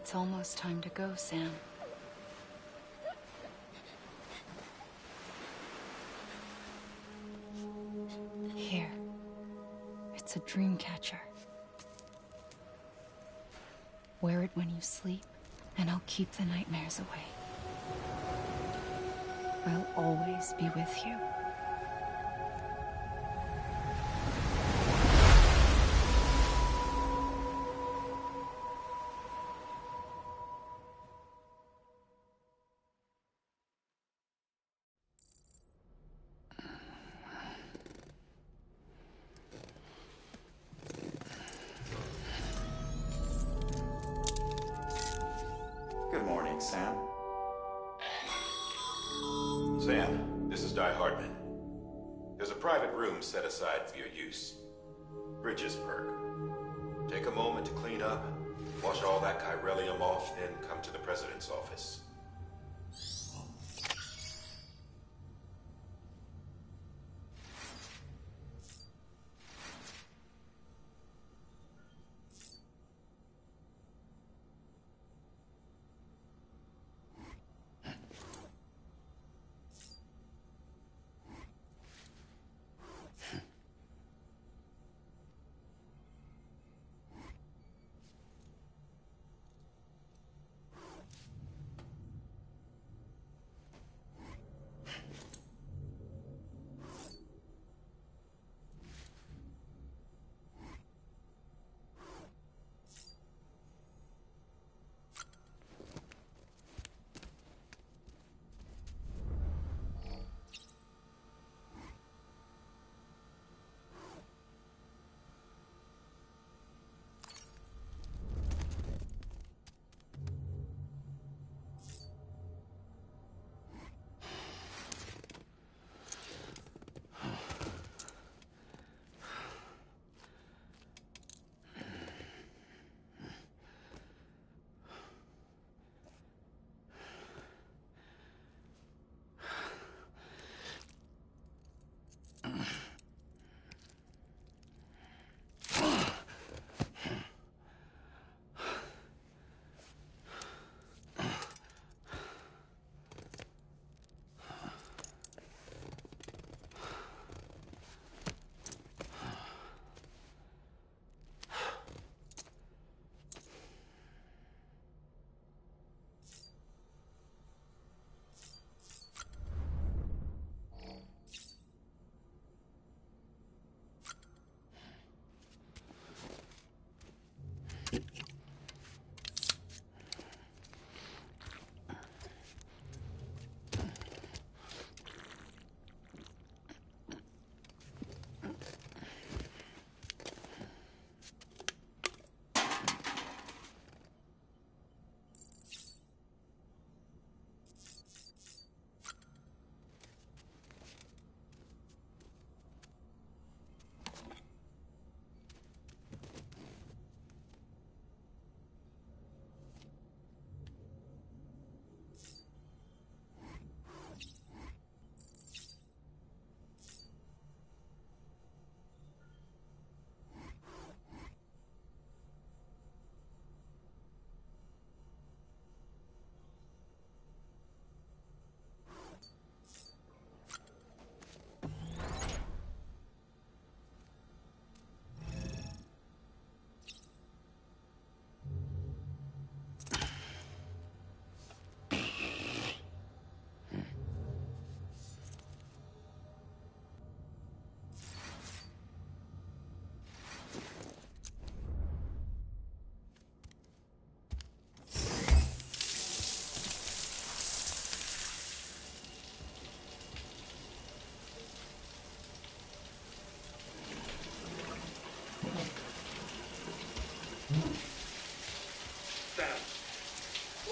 It's almost time to go, Sam. Here. It's a dream catcher. Wear it when you sleep, and I'll keep the nightmares away. I'll always be with you. Good morning, Sam. Sam, this is Di Hardman. There's a private room set aside for your use. Bridges perk. Take a moment to clean up, wash all that chiralium off, then come to the president's office.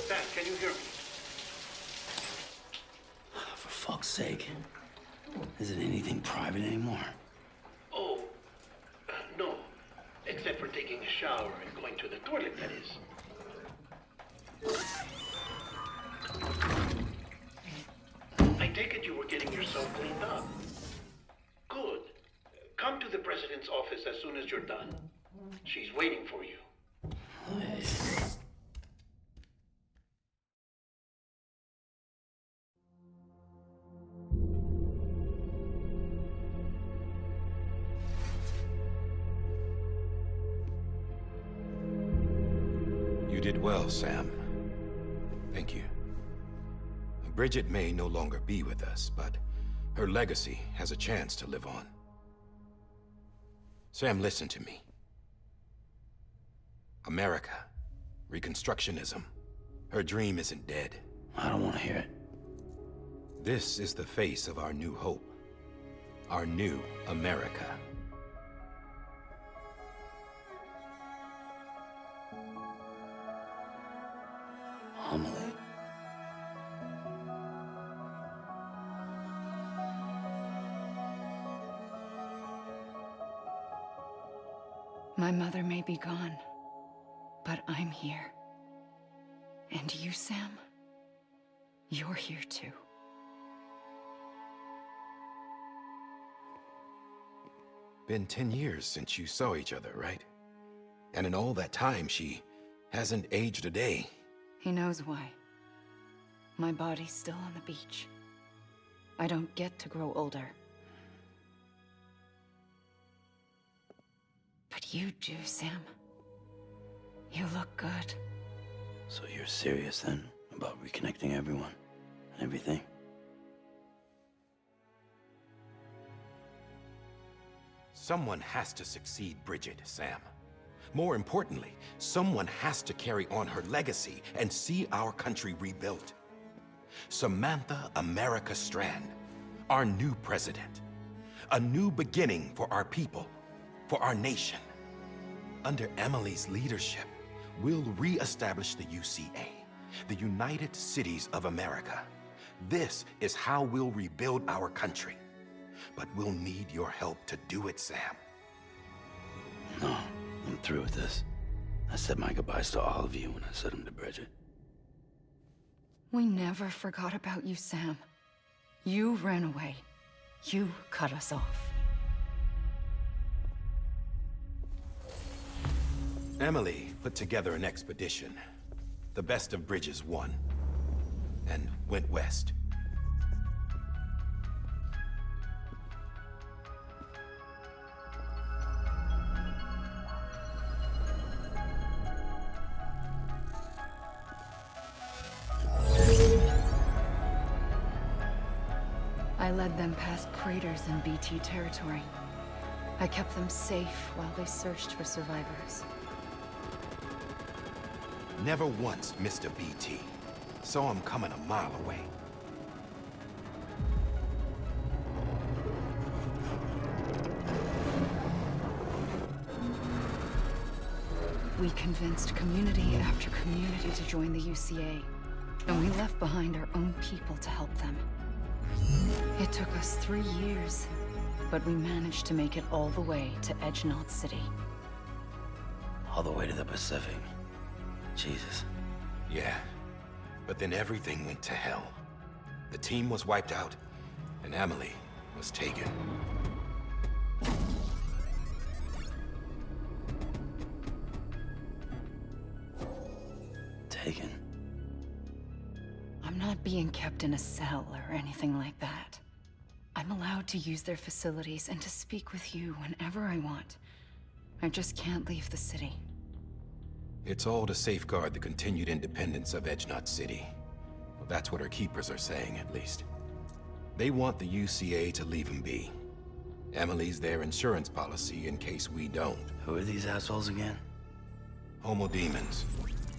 Sam, can you hear me? For fuck's sake. Isn't anything private anymore? Oh, no. Except for taking a shower and going to the toilet, that is. I take it you were getting yourself cleaned up. Good. Come to the president's office as soon as you're done. She's waiting for you. You did well, Sam. Thank you. Bridget may no longer be with us, but her legacy has a chance to live on. Sam, listen to me. America, Reconstructionism, her dream isn't dead. I don't want to hear it. This is the face of our new hope. Our new America. Amelie. My mother may be gone, but I'm here. And you, Sam? You're here too. Been 10 years since you saw each other, right? And in all that time, she hasn't aged a day. He knows why. My body's still on the beach. I don't get to grow older. But you do, Sam. You look good. So you're serious then about reconnecting everyone and everything? Someone has to succeed Bridget, Sam. More importantly, someone has to carry on her legacy and see our country rebuilt. Samantha America Strand, our new president. A new beginning for our people, for our nation. Under Emily's leadership, we'll re-establish the UCA, the United Cities of America. This is how we'll rebuild our country. But we'll need your help to do it, Sam. No, I'm through with this. I said my goodbyes to all of you when I said them to Bridget. We never forgot about you, Sam. You ran away. You cut us off. Emily put together an expedition. The best of Bridges won. And went west. I led them past craters in BT territory. I kept them safe while they searched for survivors. Never once missed a BT. Saw him coming a mile away. We convinced community after community to join the UCA, and we left behind our own people to help them. It took us 3 years, but we managed to make it all the way to Edgenot City. All the way to the Pacific. Jesus. Yeah, but then everything went to hell. The team was wiped out, and Emily was taken. Taken? I'm not being kept in a cell or anything like that. I'm allowed to use their facilities and to speak with you whenever I want. I just can't leave the city. It's all to safeguard the continued independence of Edgenot City. Well, that's what our keepers are saying, at least. They want the UCA to leave him be. Emily's their insurance policy in case we don't. Who are these assholes again? Homo Demons.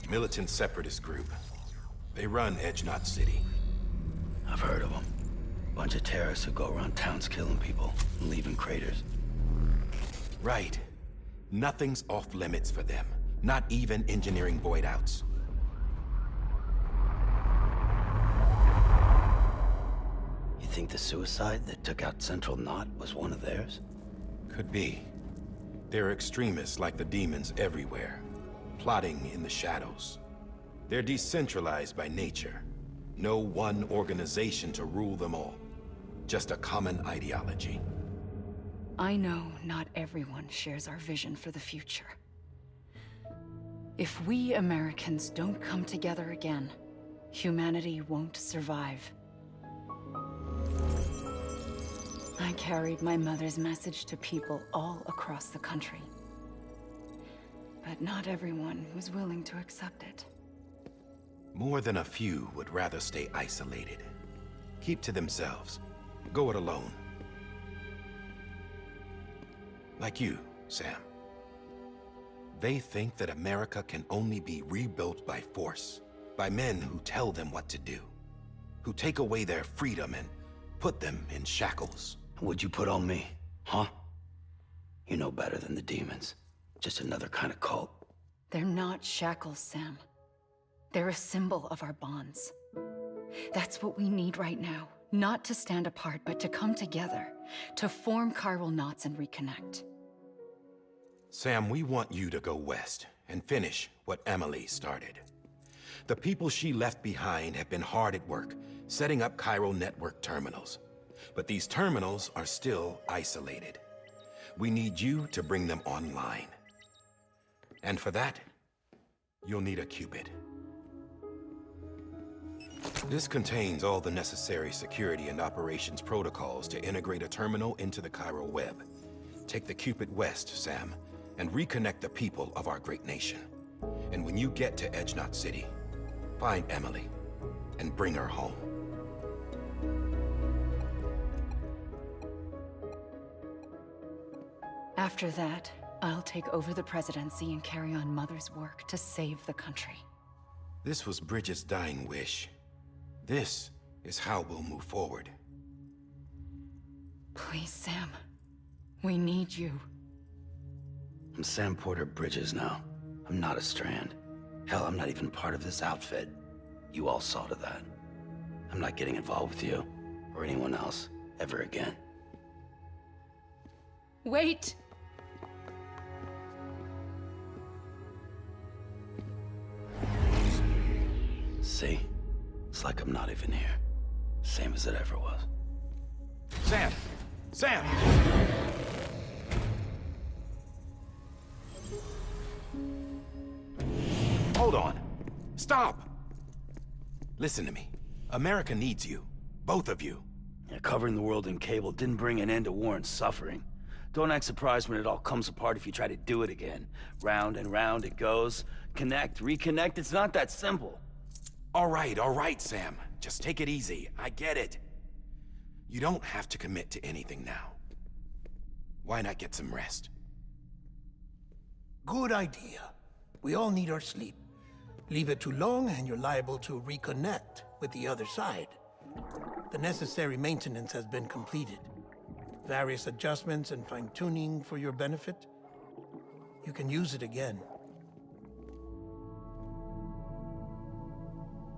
Militant separatist group. They run Edgenot City. I've heard of them. Bunch of terrorists who go around towns killing people and leaving craters. Right. Nothing's off limits for them. Not even engineering void outs. You think the suicide that took out Central Knot was one of theirs? Could be. There are extremists like the demons everywhere, plotting in the shadows. They're decentralized by nature. No one organization to rule them all. Just a common ideology. I know not everyone shares our vision for the future. If we Americans don't come together again, humanity won't survive. I carried my mother's message to people all across the country. But not everyone was willing to accept it. More than a few would rather stay isolated. Keep to themselves. Go it alone. Like you, Sam. They think that America can only be rebuilt by force, by men who tell them what to do, who take away their freedom and put them in shackles. What'd you put on me, huh? You know better than the demons. Just another kind of cult. They're not shackles, Sam. They're a symbol of our bonds. That's what we need right now. Not to stand apart, but to come together. To form chiral knots and reconnect. Sam, we want you to go west and finish what Emily started. The people she left behind have been hard at work, setting up chiral network terminals. But these terminals are still isolated. We need you to bring them online. And for that, you'll need a Cupid. This contains all the necessary security and operations protocols to integrate a terminal into the chiral web. Take the Cupid west, Sam, and reconnect the people of our great nation. And when you get to Edge Knot City, find Emily and bring her home. After that, I'll take over the presidency and carry on Mother's work to save the country. This was Bridget's dying wish. This is how we'll move forward. Please, Sam. We need you. I'm Sam Porter Bridges now. I'm not a Strand. Hell, I'm not even part of this outfit. You all saw to that. I'm not getting involved with you, or anyone else, ever again. Wait! See? It's like I'm not even here. Same as it ever was. Sam! Sam! Hold on. Stop! Listen to me. America needs you. Both of you. Yeah, covering the world in cable didn't bring an end to war and suffering. Don't act surprised when it all comes apart if you try to do it again. Round and round it goes. Connect, reconnect, it's not that simple. All right, Sam. Just take it easy. I get it. You don't have to commit to anything now. Why not get some rest? Good idea. We all need our sleep. Leave it too long and you're liable to reconnect with the other side. The necessary maintenance has been completed. Various adjustments and fine-tuning for your benefit. You can use it again.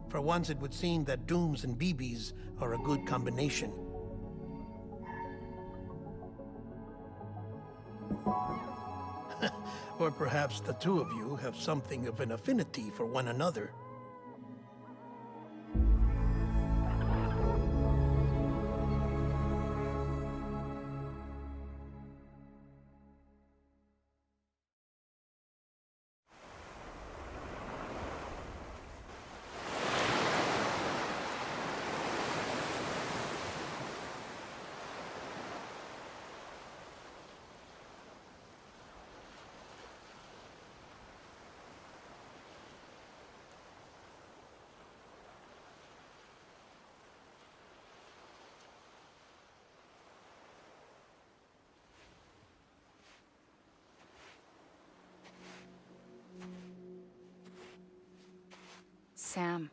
For once, it would seem that Dooms and BBs are a good combination. Or perhaps the two of you have something of an affinity for one another. Sam.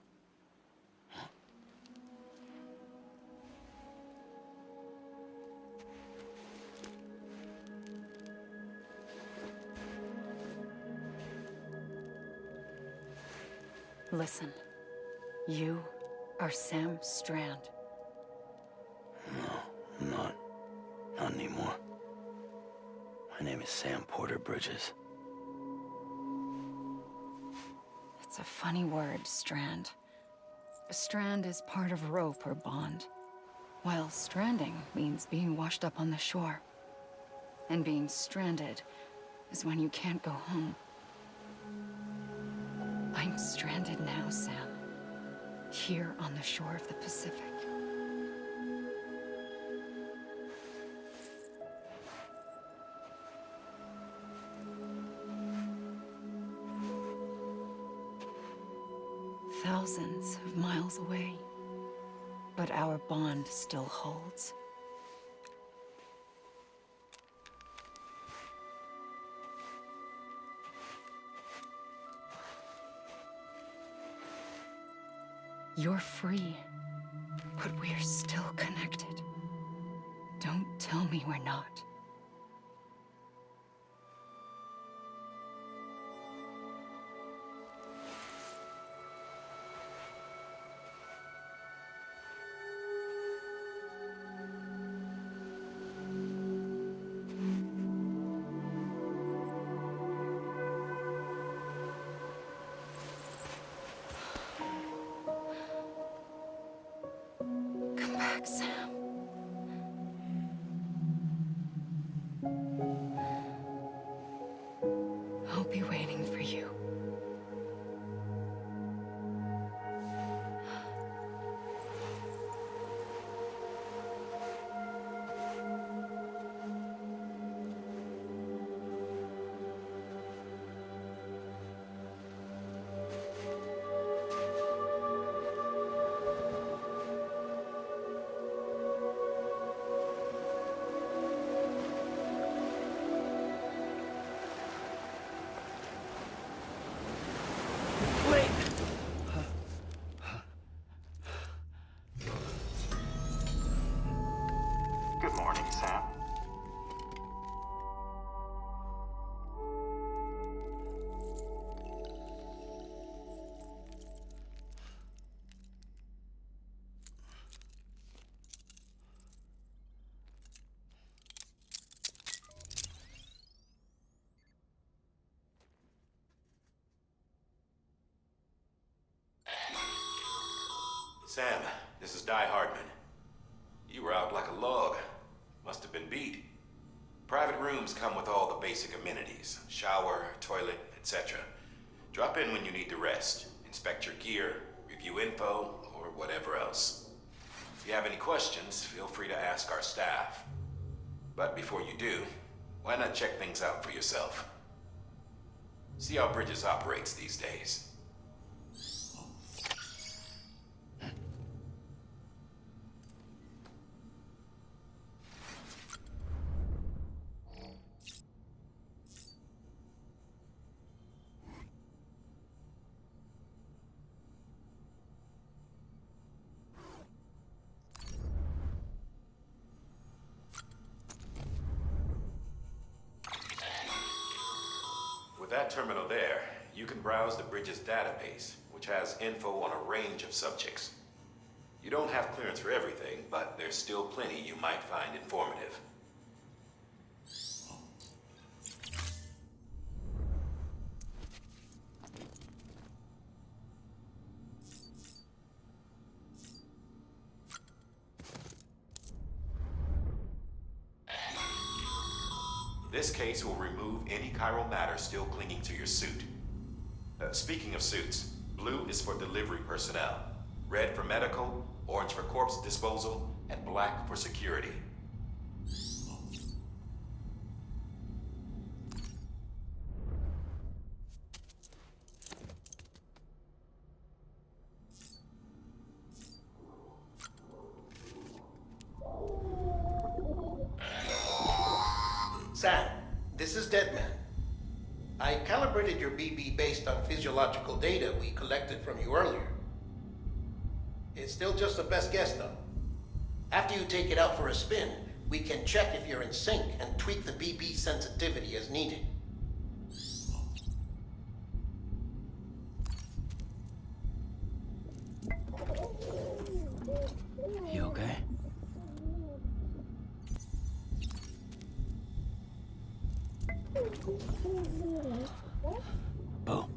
Listen. You are Sam Strand. No, I'm not. Not anymore. My name is Sam Porter Bridges. It's a funny word, strand. A strand is part of rope or bond, while stranding means being washed up on the shore. And being stranded is when you can't go home. I'm stranded now, Sam. Here on the shore of the Pacific. thousands of miles away. But our bond still holds. You're free, but we're still connected. Don't tell me we're not. Come back, Sam. I'll be waiting for you. Good morning, Sam. Sam, this is Die-Hardman. You were out like a log. Must have been beat. Private rooms come with all the basic amenities. Shower, toilet, etc. Drop in when you need to rest. Inspect your gear, review info, or whatever else. If you have any questions, feel free to ask our staff. But before you do, why not check things out for yourself? See how Bridges operates these days. With that terminal there, you can browse the Bridges database, which has info on a range of subjects. You don't have clearance for everything, but there's still plenty you might find informative. This case will remove any chiral matter still clinging to your suit. Speaking of suits, blue is for delivery personnel, red for medical, orange for corpse disposal, and black for security. Sam, this is Deadman. I calibrated your BB based on physiological data we collected from you earlier. It's still just a best guess, though. After you take it out for a spin, we can check if you're in sync and tweak the BB sensitivity as needed. You okay? Bo.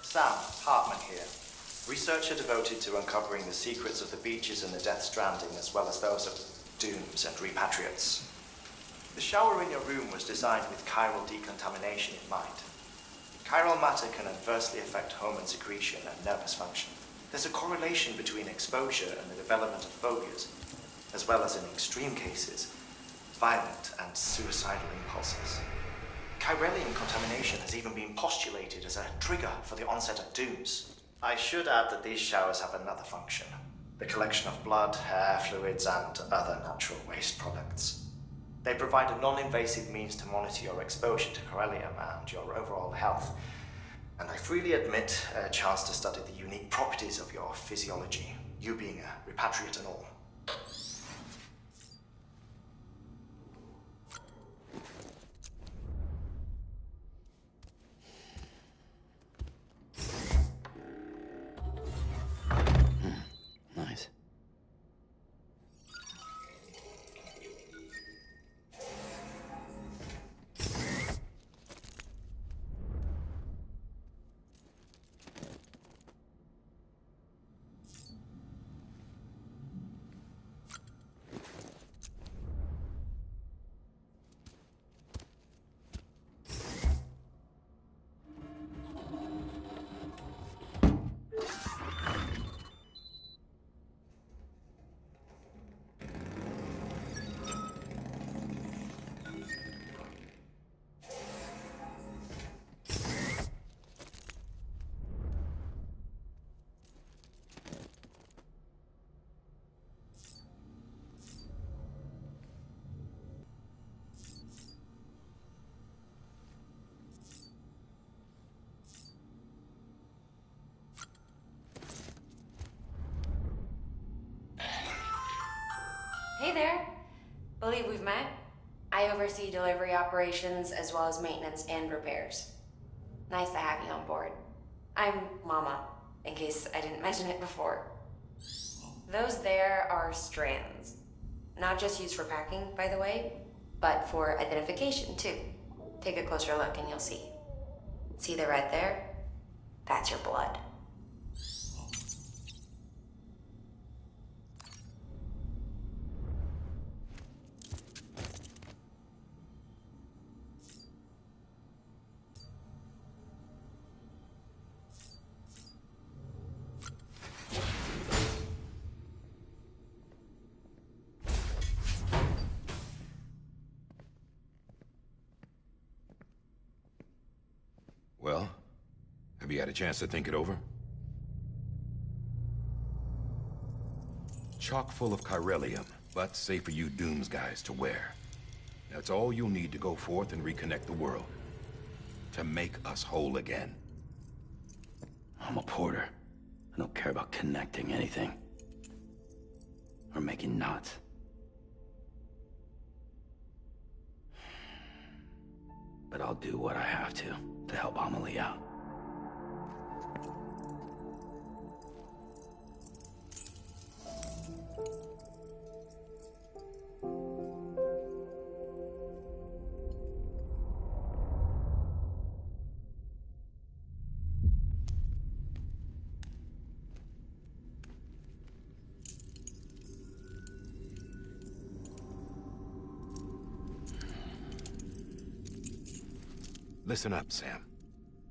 Sam, Hartman here. Researcher devoted to uncovering the secrets of the beaches and the Death Stranding, as well as those of... dooms and repatriates. The shower in your room was designed with chiral decontamination in mind. Chiral matter can adversely affect hormone secretion and nervous function. There's a correlation between exposure and the development of phobias, as well as in extreme cases, violent and suicidal impulses. Chiralium contamination has even been postulated as a trigger for the onset of dooms. I should add that these showers have another function: the collection of blood, hair, fluids, and other natural waste products. They provide a non-invasive means to monitor your exposure to chiralium and your overall health, and I freely admit a chance to study the unique properties of your physiology, you being a repatriate and all. Nice. Hey there. Believe we've met. I oversee delivery operations as well as maintenance and repairs. Nice to have you on board. I'm Mama, in case I didn't mention it before. Those there are strands. Not just used for packing, by the way, but for identification too. Take a closer look and you'll see. See the red there? That's your blood. Well, have you had a chance to think it over? Chock full of chiralium, but safe for you Dooms guys to wear. That's all you'll need to go forth and reconnect the world. To make us whole again. I'm a porter. I don't care about connecting anything. Or making knots. But I'll do what I have to help Amelie out. Listen up, Sam.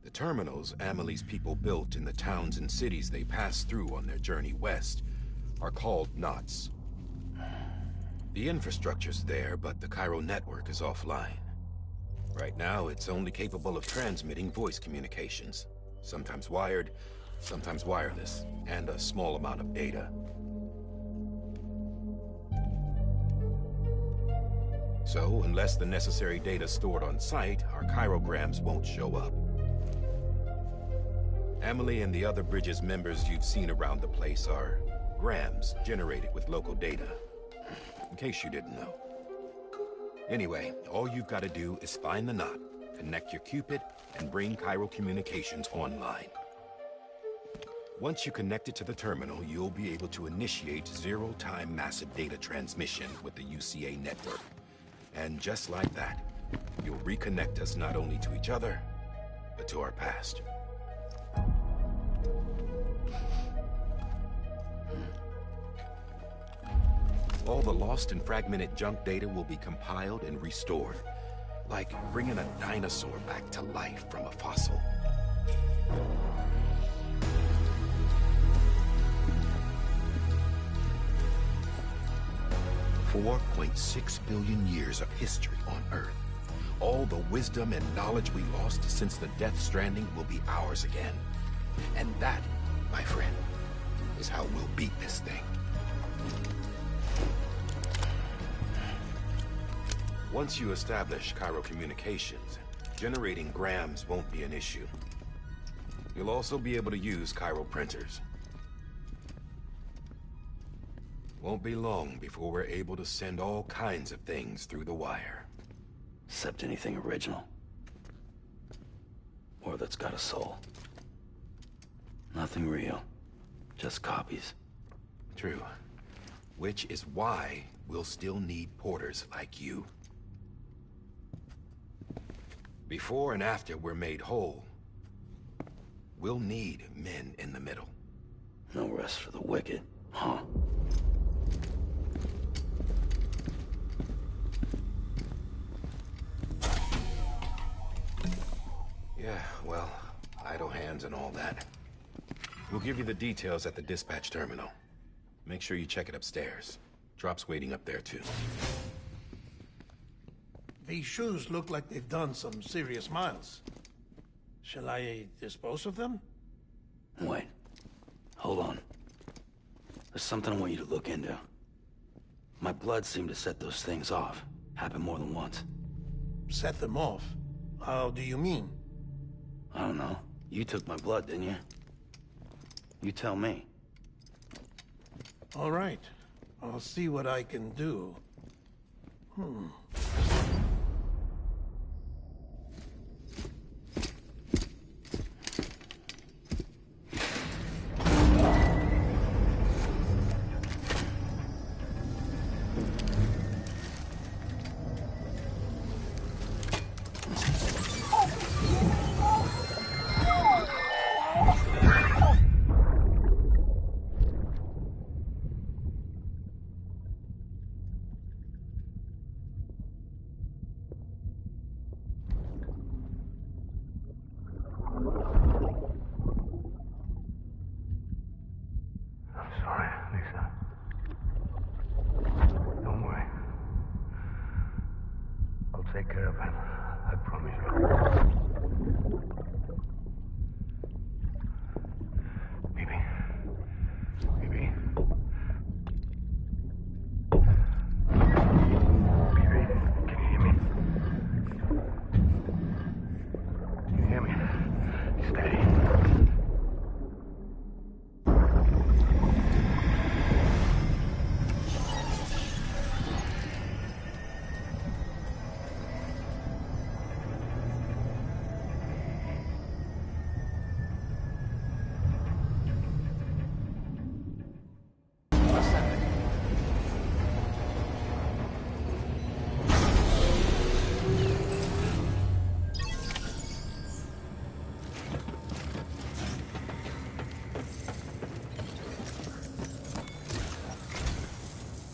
The terminals Amelie's people built in the towns and cities they passed through on their journey west are called knots. The infrastructure's there, but the Cairo network is offline. Right now, it's only capable of transmitting voice communications. Sometimes wired, sometimes wireless, and a small amount of data. So, unless the necessary data's stored on site, our chirograms won't show up. Amelie and the other Bridges members you've seen around the place are grams generated with local data. In case you didn't know. Anyway, all you've got to do is find the knot, connect your Cupid, and bring Cairo communications online. Once you connect it to the terminal, you'll be able to initiate zero-time massive data transmission with the UCA network. And just like that, you'll reconnect us not only to each other, but to our past. All the lost and fragmented junk data will be compiled and restored. Like bringing a dinosaur back to life from a fossil. 4.6 billion years of history on Earth. All the wisdom and knowledge we lost since the Death Stranding will be ours again. And that, my friend, is how we'll beat this thing. Once you establish Cairo communications, generating grams won't be an issue. You'll also be able to use Cairo printers. Won't be long before we're able to send all kinds of things through the wire. Except anything original. Or that's got a soul. Nothing real. Just copies. True. Which is why we'll still need porters like you. Before and after we're made whole, we'll need men in the middle. No rest for the wicked, huh? Yeah, well, idle hands and all that. We'll give you the details at the dispatch terminal. Make sure you check it upstairs. Drop's waiting up there, too. These shoes look like they've done some serious miles. Shall I dispose of them? Wait. Hold on. There's something I want you to look into. My blood seemed to set those things off. Happened more than once. Set them off? How do you mean? I don't know. You took my blood, didn't you? You tell me. All right. I'll see what I can do. Sorry, Lisa. Don't worry. I'll take care of him. I promise you. Baby. Baby. Baby, can you hear me? Can you hear me? Steady.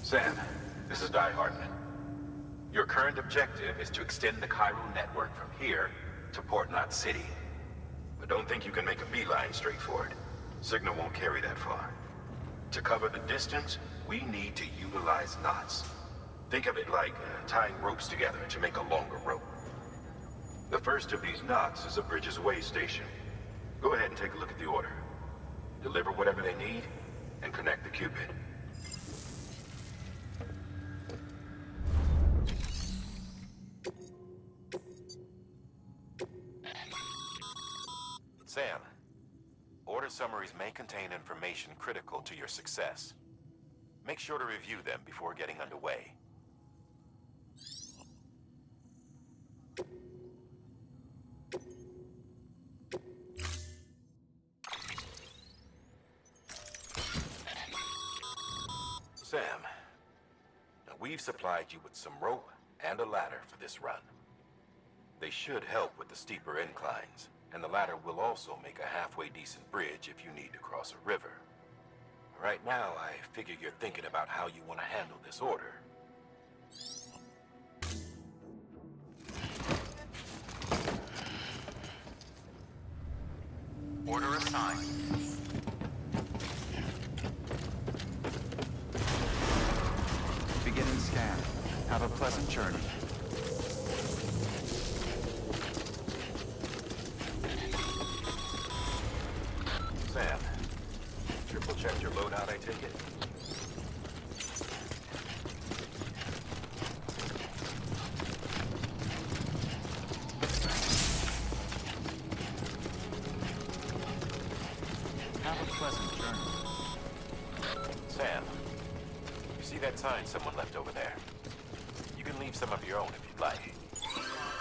Sam, this is Die-Hardman. Your current objective is to extend the Cairo network from here to Port Knot City. But don't think you can make a beeline straight for it. Signal won't carry that far. To cover the distance, we need to utilize knots. Think of it like tying ropes together to make a longer rope. The first of these knots is a Bridges Way station. Go ahead and take a look at the order. Deliver whatever they need, and connect the Cupid. Sam, order summaries may contain information critical to your success. Make sure to review them before getting underway. Sam, now we've supplied you with some rope and a ladder for this run. They should help with the steeper inclines. And the ladder will also make a halfway decent bridge if you need to cross a river. Right now, I figure you're thinking about how you want to handle this order. Order assigned. Beginning scan. Have a pleasant journey. Sam, triple checked your loadout, I take it? Have a pleasant journey. Sam, you see that sign someone left over there? You can leave some of your own if you'd like.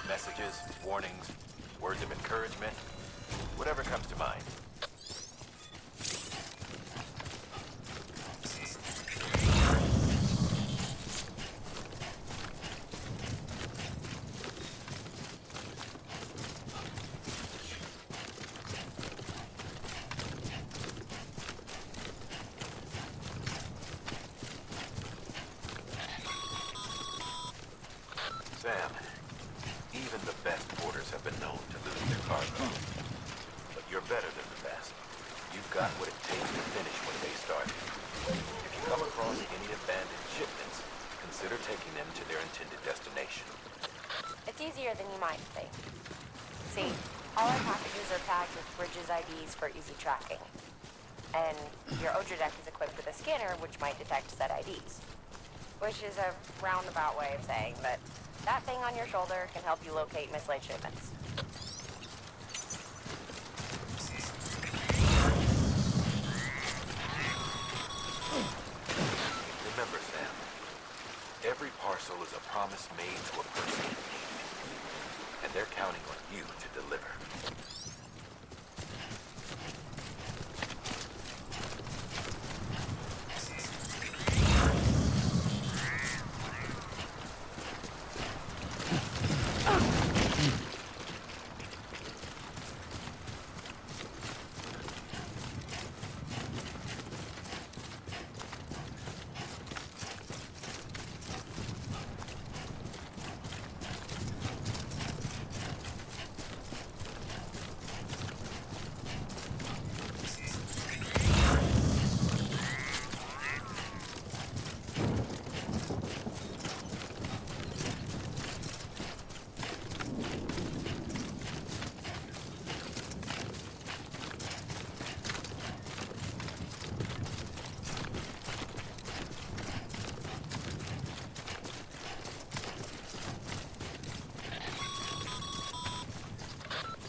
Messages, warnings, words of encouragement, whatever comes to mind. Sam, even the best porters have been known to lose their cargo. But you're better than the best. You've got what it takes to finish what they started. If you come across any abandoned shipments, consider taking them to their intended destination. It's easier than you might think. See, all our packages are tagged with Bridges IDs for easy tracking. And your Odra deck is equipped with a scanner which might detect said IDs. Which is a roundabout way of saying that that thing on your shoulder can help you locate mislaid shipments. Remember, Sam, every parcel is a promise made to a person in need. And they're counting on you to deliver.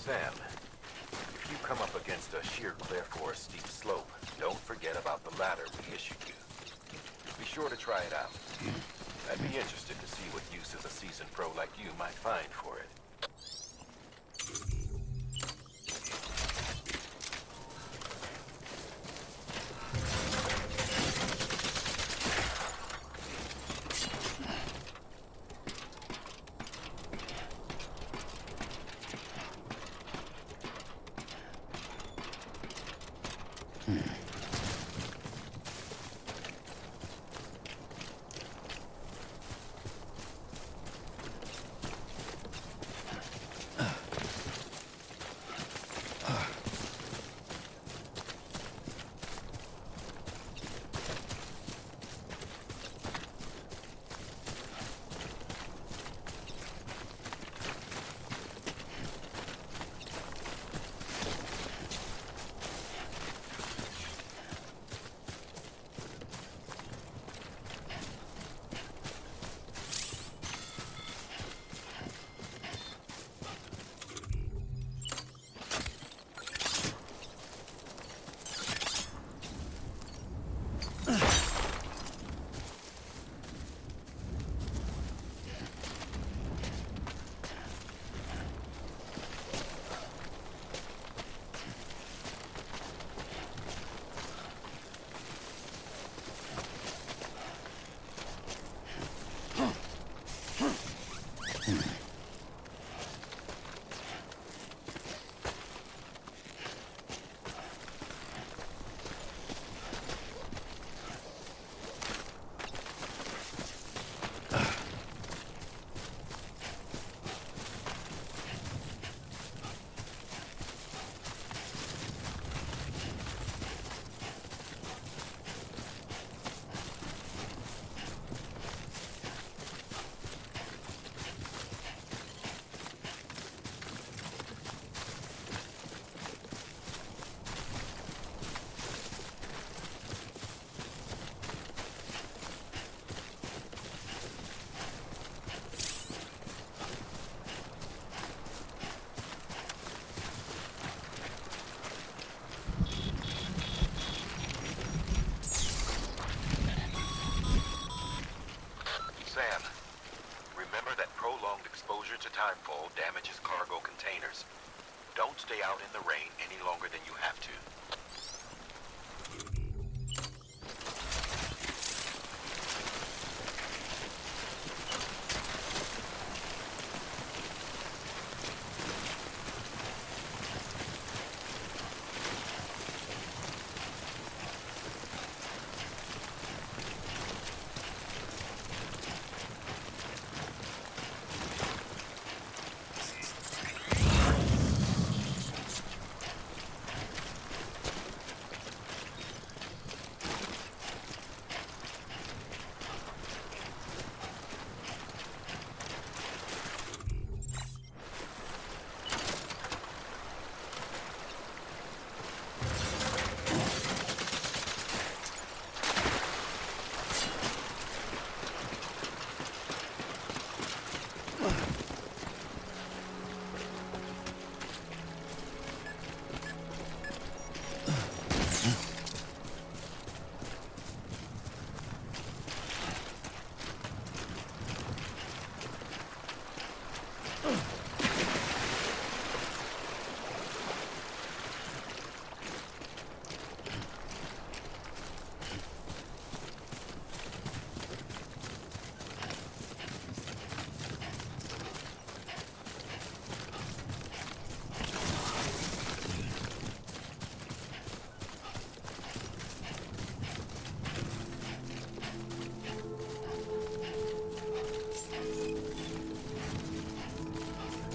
Sam, if you come up against a sheer cliff or a steep slope, don't forget about the ladder we issued you. Be sure to try it out. I'd be interested to see what uses a seasoned pro like you might find for it. out in the rain any longer than you have to.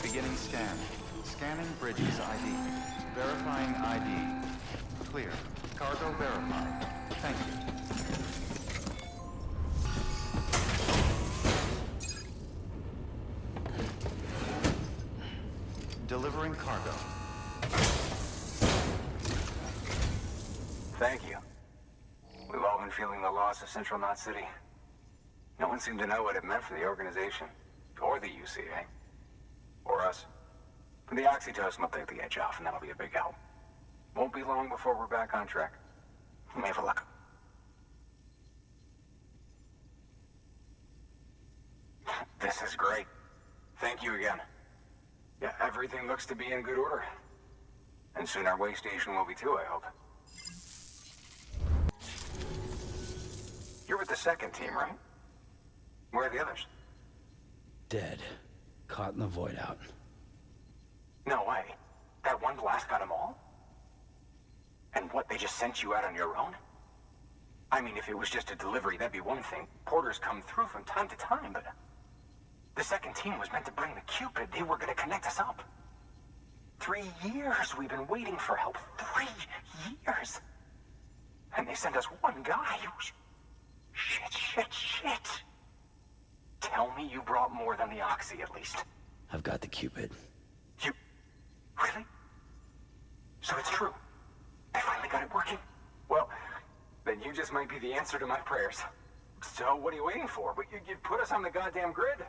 Beginning scan. Scanning Bridges ID. Verifying ID. Clear. Cargo verified. Thank you. Delivering cargo. Thank you. We've all been feeling the loss of Central Knot City. No one seemed to know what it meant for the organization, or the UCA, or us. For the oxytocin will take the edge off, and that'll be a big help. Won't be long before we're back on track. We may have a luck. This is great. Thank you again. Yeah, everything looks to be in good order. And soon our way station will be too, I hope. You're with the second team, right? Where are the others? Dead. Caught in the void out. No way. That one blast got them all? And what, they just sent you out on your own? I mean, if it was just a delivery, that'd be one thing. Porters come through from time to time, but... The second team was meant to bring the Cupid. They were gonna connect us up. 3 years we've been waiting for help. 3 years! And they sent us one guy. Shit. Tell me you brought more than the Oxy, at least. I've got the Cupid. You... Really? So it's true. They finally got it working. Well, then you just might be the answer to my prayers. So what are you waiting for? But you put us on the goddamn grid.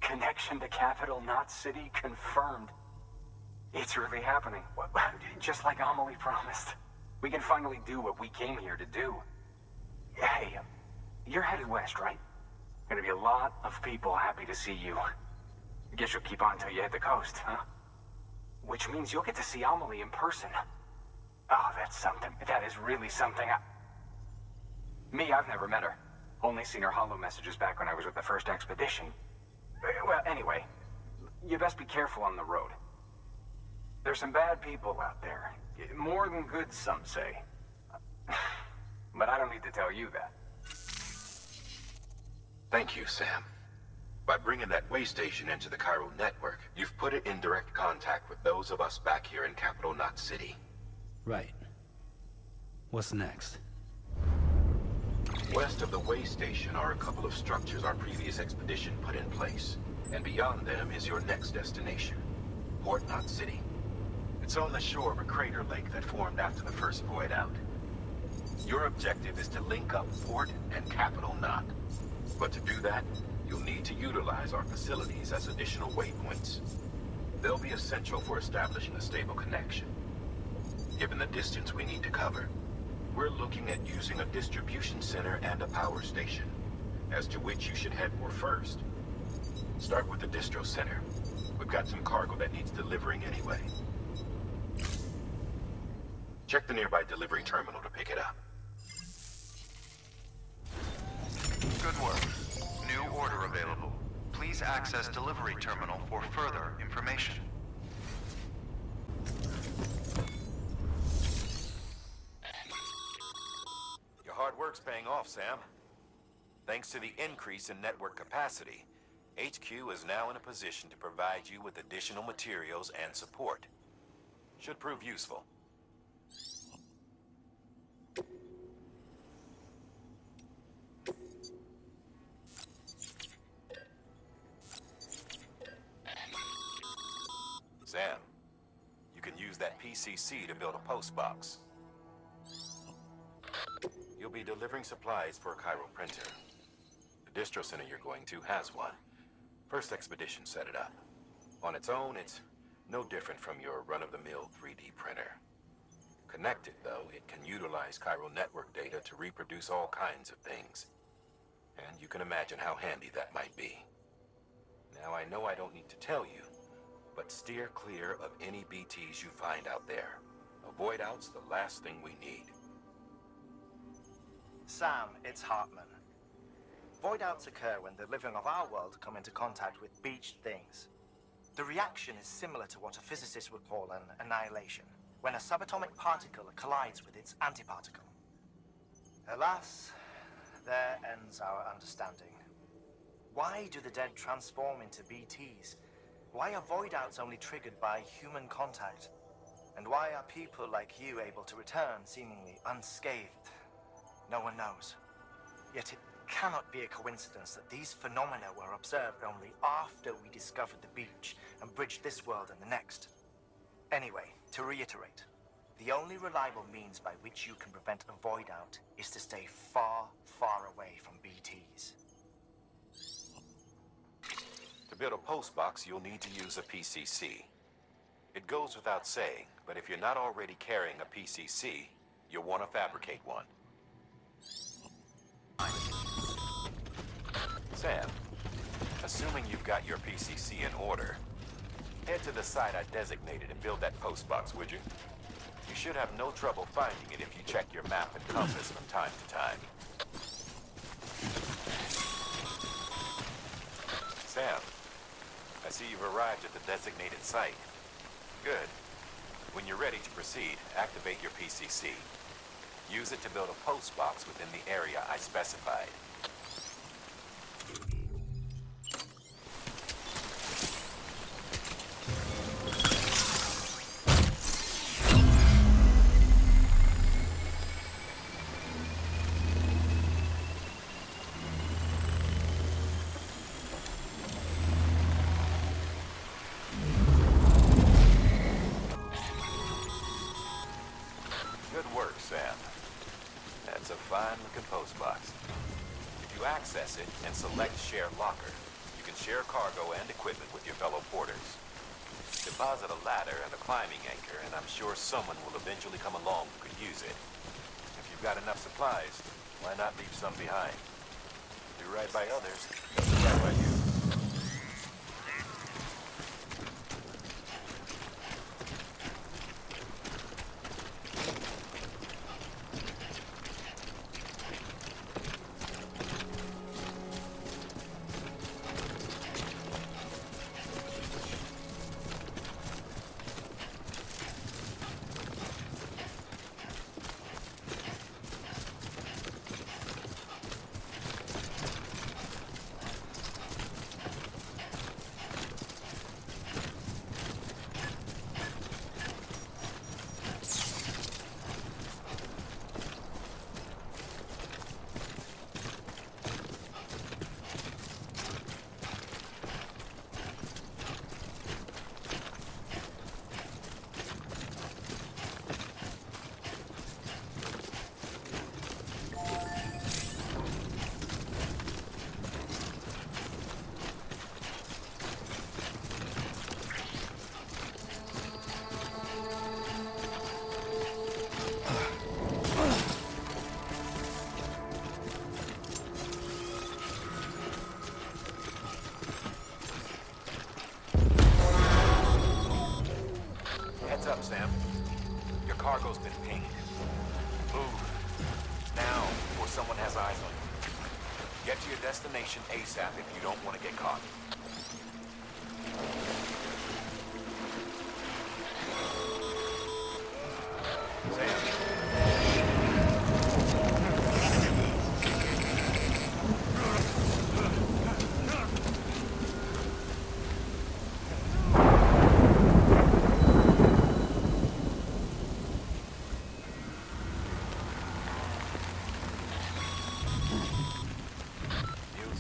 Connection to Capital Knot City confirmed. It's really happening. Just like Amelie promised. We can finally do what we came here to do. Hey, you're headed west, right? Gonna be a lot of people happy to see you. Guess you'll keep on till you hit the coast, huh? Which means you'll get to see Amelie in person. Oh, that's something. That is really something. Me, I've never met her. Only seen her holo messages back when I was with the first expedition. Well, anyway, you best be careful on the road. There's some bad people out there. More than good, some say. But I don't need to tell you that. Thank you, Sam. By bringing that way station into the Chiral network, you've put it in direct contact with those of us back here in Capital Knot City. Right. What's next? West of the way station are a couple of structures our previous expedition put in place. And beyond them is your next destination, Port Knot City. It's on the shore of a crater lake that formed after the first void out. Your objective is to link up Port and Capital Knot. But to do that, you'll need to utilize our facilities as additional waypoints. They'll be essential for establishing a stable connection. Given the distance we need to cover, we're looking at using a distribution center and a power station, as to which you should head for first. Start with the distro center. We've got some cargo that needs delivering anyway. Check the nearby delivery terminal to pick it up. Good work. New order available. Please access delivery terminal for further information. Your hard work's paying off, Sam. Thanks to the increase in network capacity, HQ is now in a position to provide you with additional materials and support. Should prove useful. Sam, you can use that PCC to build a post box. You'll be delivering supplies for a Chiral printer. The distro center you're going to has one. First expedition set it up. On its own, it's no different from your run-of-the-mill 3D printer. Connected, though, it can utilize Chiral network data to reproduce all kinds of things. And you can imagine how handy that might be. Now, I know I don't need to tell you, but steer clear of any BTs you find out there. Avoid out's the last thing we need. Sam, it's Hartman. Void outs occur when the living of our world come into contact with beached things. The reaction is similar to what a physicist would call an annihilation, when a subatomic particle collides with its antiparticle. Alas, there ends our understanding. Why do the dead transform into BTs? Why are void outs only triggered by human contact? And why are people like you able to return seemingly unscathed? No one knows. Yet it cannot be a coincidence that these phenomena were observed only after we discovered the beach and bridged this world and the next. Anyway, to reiterate, the only reliable means by which you can prevent a void out is to stay far, far away from BTs. To build a post box, you'll need to use a PCC. It goes without saying, but if you're not already carrying a PCC, you'll want to fabricate one. Sam, assuming you've got your PCC in order, head to the site I designated and build that post box, would you? You should have no trouble finding it if you check your map and compass from time to time. Sam, I see you've arrived at the designated site. Good. When you're ready to proceed, activate your PCC. Use it to build a post box within the area I specified. Good work, Sam. That's a fine-looking post box. If you access it and select Share Locker, you can share cargo and equipment with your fellow porters. Deposit a ladder and a climbing anchor, and I'm sure someone will eventually come along who could use it. If you've got enough supplies, why not leave some behind? Do right by others, do right by you. Sam. Your cargo's been pinged. Move. Now, before someone has eyes on you. Get to your destination ASAP if you don't want to get caught.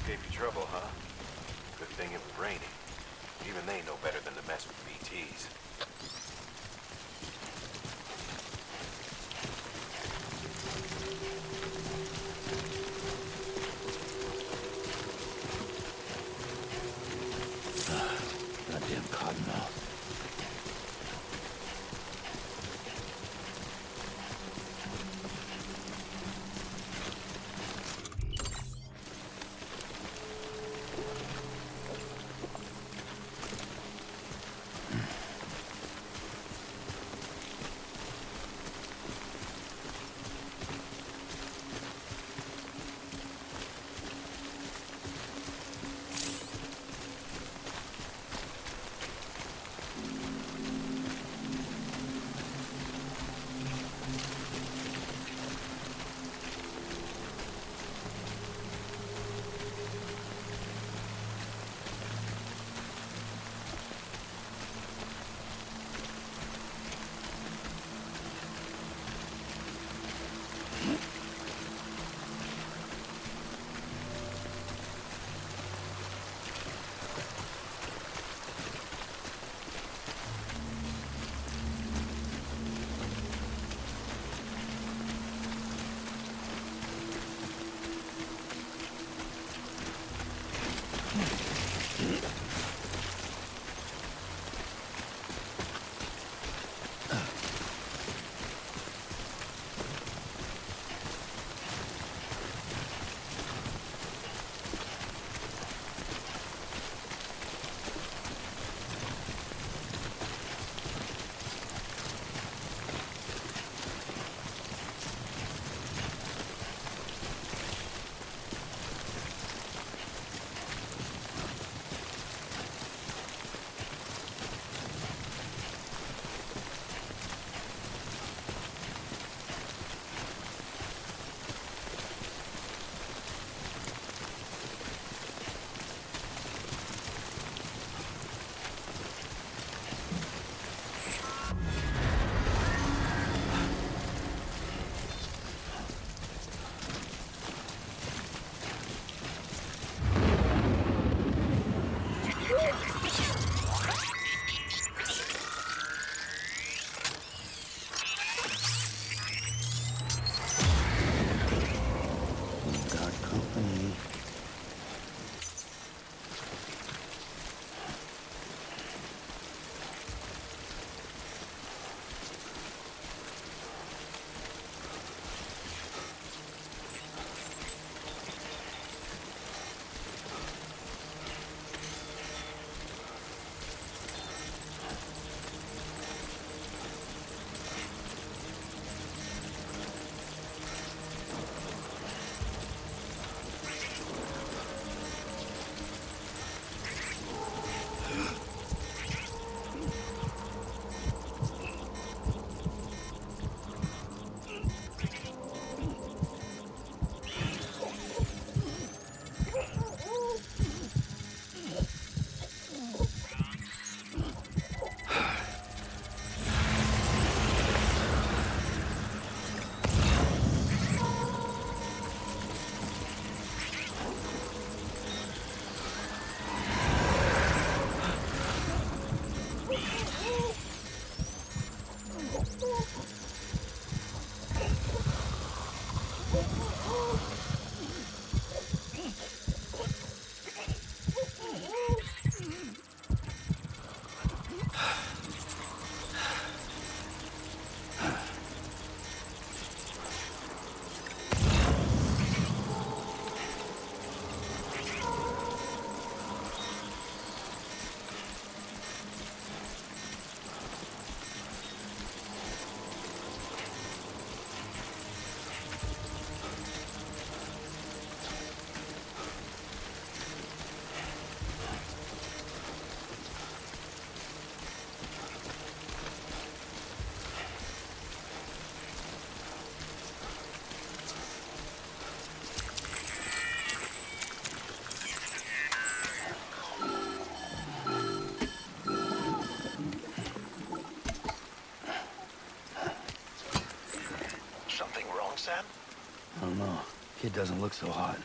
Gave you trouble, huh? Good thing it was raining. Even they know better than to mess with BTs. Goddamn cottonmouth. Kid doesn't look so hot.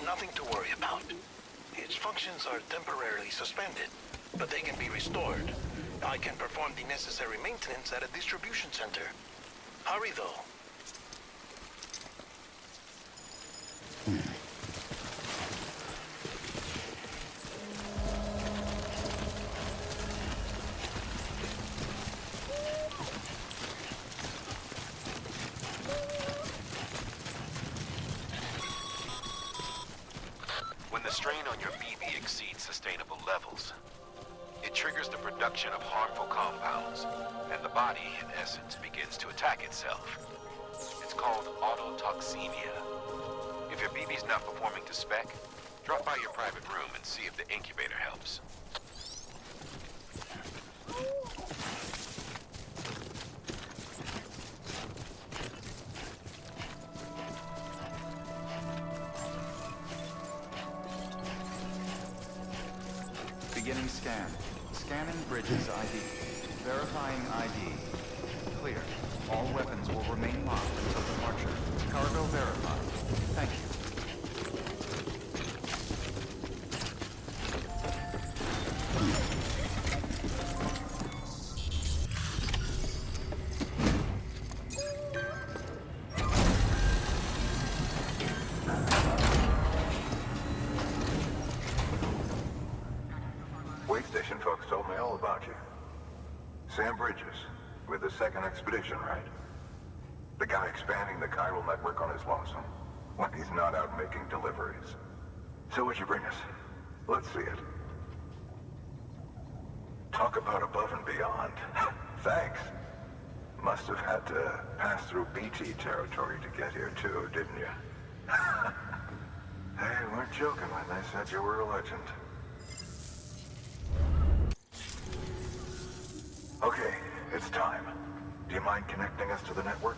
Nothing to worry about. Its functions are temporarily suspended, but they can be restored. I can perform the necessary maintenance at a distribution center. Hurry, though. When the strain on your BB exceeds sustainable levels, it triggers the production of harmful compounds, and the body, in essence, begins to attack itself. It's called autotoxemia. If your BB's not performing to spec, drop by your private room and see if the incubator helps. Beginning scan. Scanning Bridges ID. Verifying ID. Clear. All weapons will remain locked until departure. Cargo verified. Thank you. Wait station folks told me all about you. Sam Bridges, with the second expedition, right? The guy expanding the chiral network on his lonesome, when he's not out making deliveries. So what'd you bring us? Let's see it. Talk about above and beyond. Thanks. Must have had to pass through BT territory to get here too, didn't you? They weren't joking when they said you were a legend. Okay, it's time. Do you mind connecting us to the network?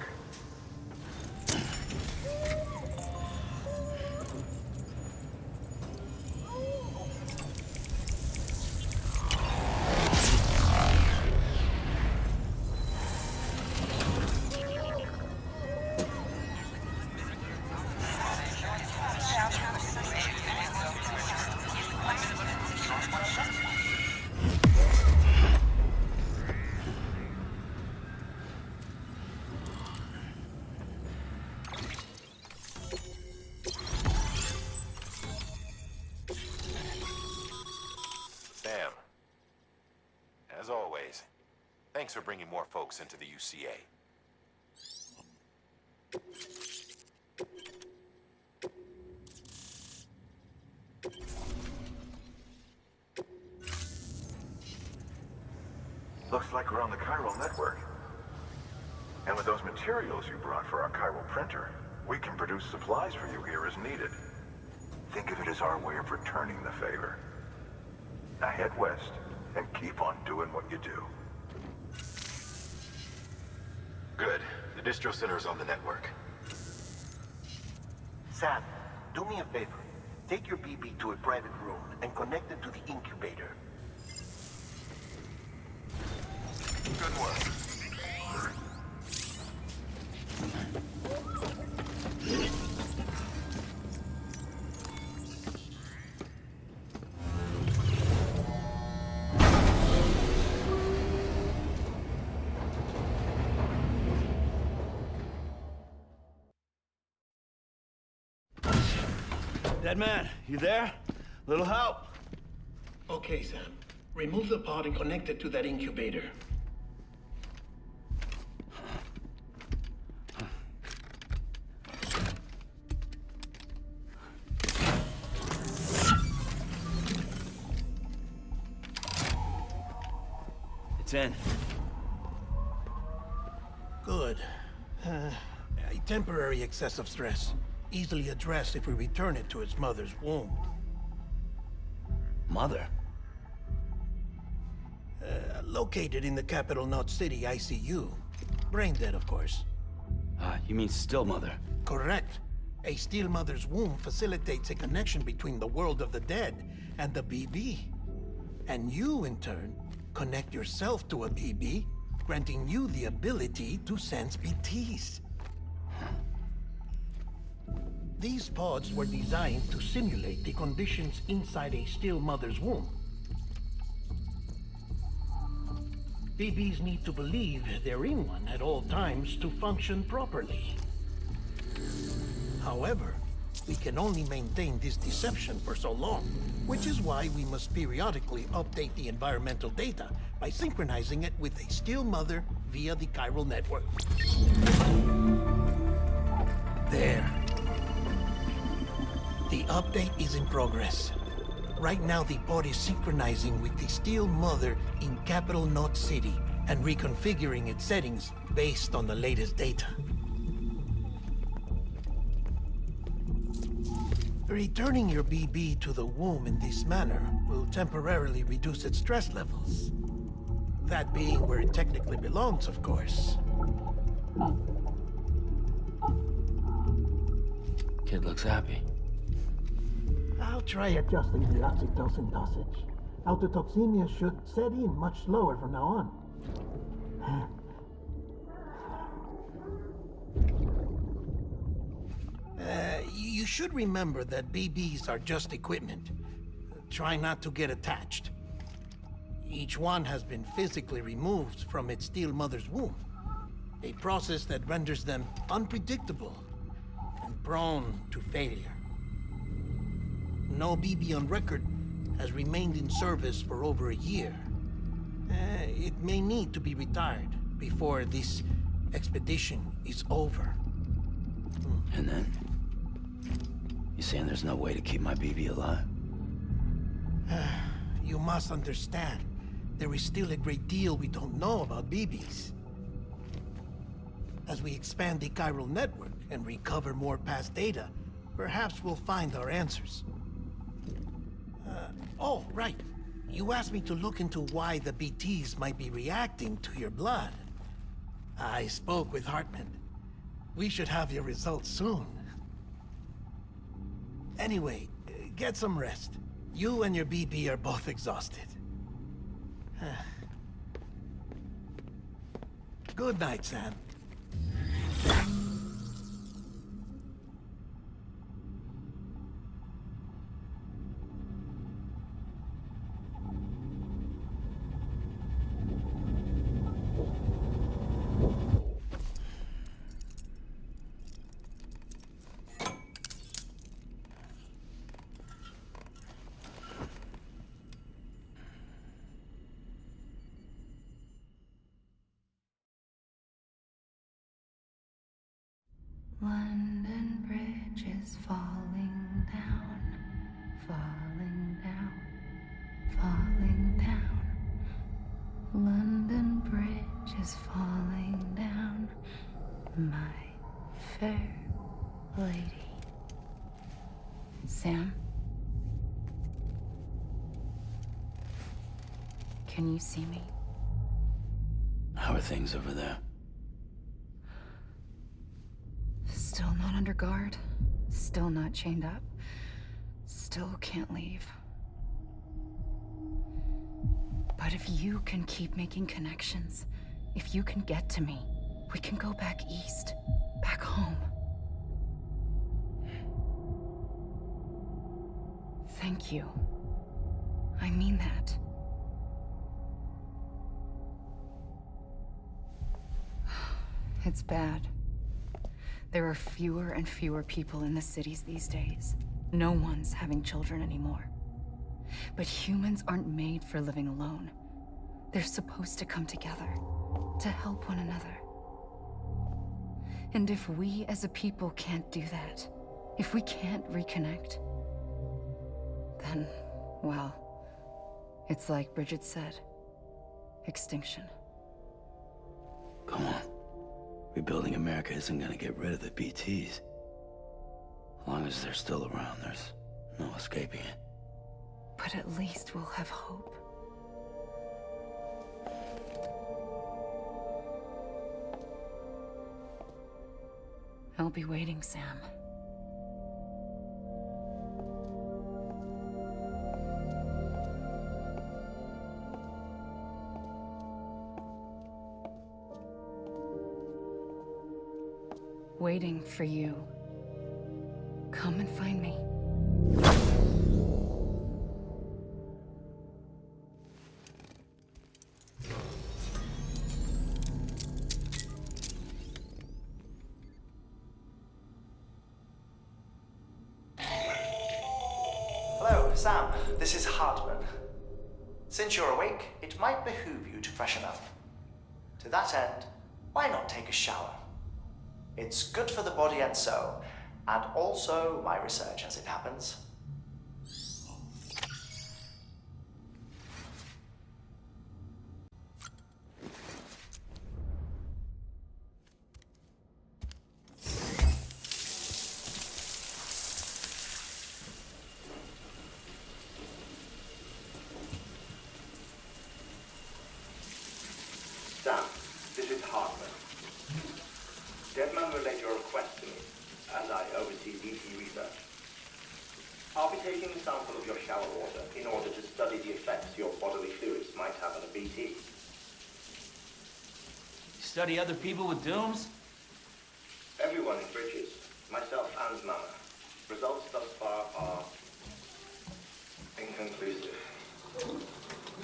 Sam, as always, thanks for bringing more folks into the UCA. Looks like we're on the chiral network. And with those materials you brought for our chiral printer, we can produce supplies for you here as needed. Think of it as our way of returning the favor. Now head west and keep on doing what you do. Good. The distro center is on the network. Sam, do me a favor. Take your BB to a private room and connect it to the incubator. Good work. Dead man, you there? Little help? Okay, Sam. Remove the pod and connect it to that incubator. It's in. Good. A temporary excessive stress. Easily addressed if we return it to its mother's womb. Mother? Located in the capital Knot City ICU. Brain dead, of course. You mean still mother? Correct. A still mother's womb facilitates a connection between the world of the dead and the BB. And you, in turn, connect yourself to a BB, granting you the ability to sense BTs. These pods were designed to simulate the conditions inside a still mother's womb. BBs need to believe they're in one at all times to function properly. However, we can only maintain this deception for so long, which is why we must periodically update the environmental data by synchronizing it with a still mother via the chiral network. There. The update is in progress. Right now, the pod is synchronizing with the still mother in Capital Knot City and reconfiguring its settings based on the latest data. Returning your BB to the womb in this manner will temporarily reduce its stress levels. That being where it technically belongs, of course. Kid looks happy. I'll try adjusting the oxytocin dosage. Autotoxemia should set in much slower from now on. You should remember that BBs are just equipment. Try not to get attached. Each one has been physically removed from its still mother's womb. A process that renders them unpredictable and prone to failure. No BB on record has remained in service for over a year. It may need to be retired before this expedition is over. And then? You saying there's no way to keep my BB alive? You must understand, there is still a great deal we don't know about BBs. As we expand the chiral network and recover more past data, perhaps we'll find our answers. Oh, right. You asked me to look into why the BTs might be reacting to your blood. I spoke with Hartman. We should have your results soon. Anyway, get some rest. You and your BB are both exhausted. Good night, Sam. London Bridge is falling down, falling down, falling down. London Bridge is falling down, my fair lady. Sam? Can you see me? How are things over there? Still not under guard. Still not chained up. Still can't leave. But if you can keep making connections, if you can get to me, we can go back east. Back home. Thank you. I mean that. It's bad. There are fewer and fewer people in the cities these days. No one's having children anymore. But humans aren't made for living alone. They're supposed to come together, to help one another. And if we as a people can't do that, if we can't reconnect, then, well, it's like Bridget said, extinction. Come on. Rebuilding America isn't gonna get rid of the BTs. As long as they're still around, there's no escaping it. But at least we'll have hope. I'll be waiting, Sam. Waiting for you. Come and find me. Hello, Sam. This is Hartman. Since you're awake, it might behoove you to freshen up. To that end, why not take a shower? It's good for the body and soul, and also my research as it happens. Sam, this is Hartman. Deadman relayed your request to me, as I oversee BT research. I'll be taking a sample of your shower water in order to study the effects your bodily fluids might have on a BT. Study other people with dooms? Everyone in Bridges, myself and Mama. Results thus far are inconclusive.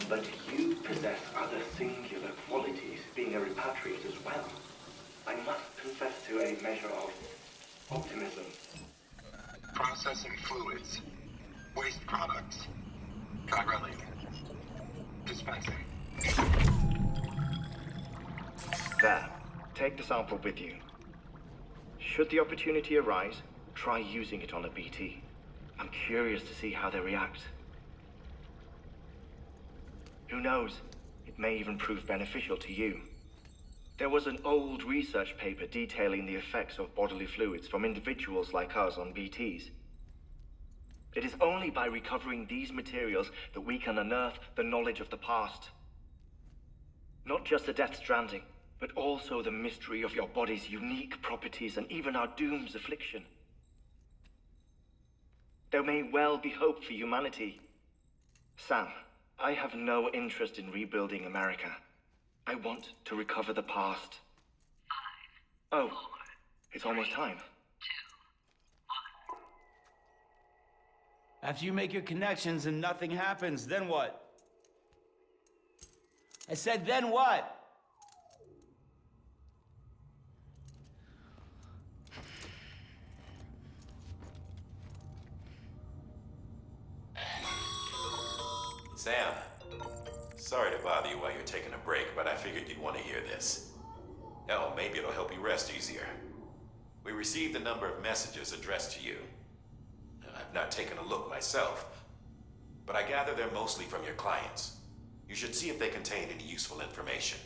But you possess other singular qualities, being a repatriate as well. I must confess to a measure of optimism. Processing fluids. Waste products. Chiralium. Dispensing. There. Take the sample with you. Should the opportunity arise, try using it on a BT. I'm curious to see how they react. Who knows? It may even prove beneficial to you. There was an old research paper detailing the effects of bodily fluids from individuals like us on BTs. It is only by recovering these materials that we can unearth the knowledge of the past. Not just the Death Stranding, but also the mystery of your body's unique properties and even our doom's affliction. There may well be hope for humanity. Sam, I have no interest in rebuilding America. I want to recover the past. 5, 4, it's almost time. 2, 1. After you make your connections and nothing happens, then what? I said, then what? Sam, sorry to bother you while you're taking a break, but I figured you'd want to hear this. Hell, maybe it'll help you rest easier. We received a number of messages addressed to you. I've not taken a look myself, but I gather they're mostly from your clients. You should see if they contain any useful information.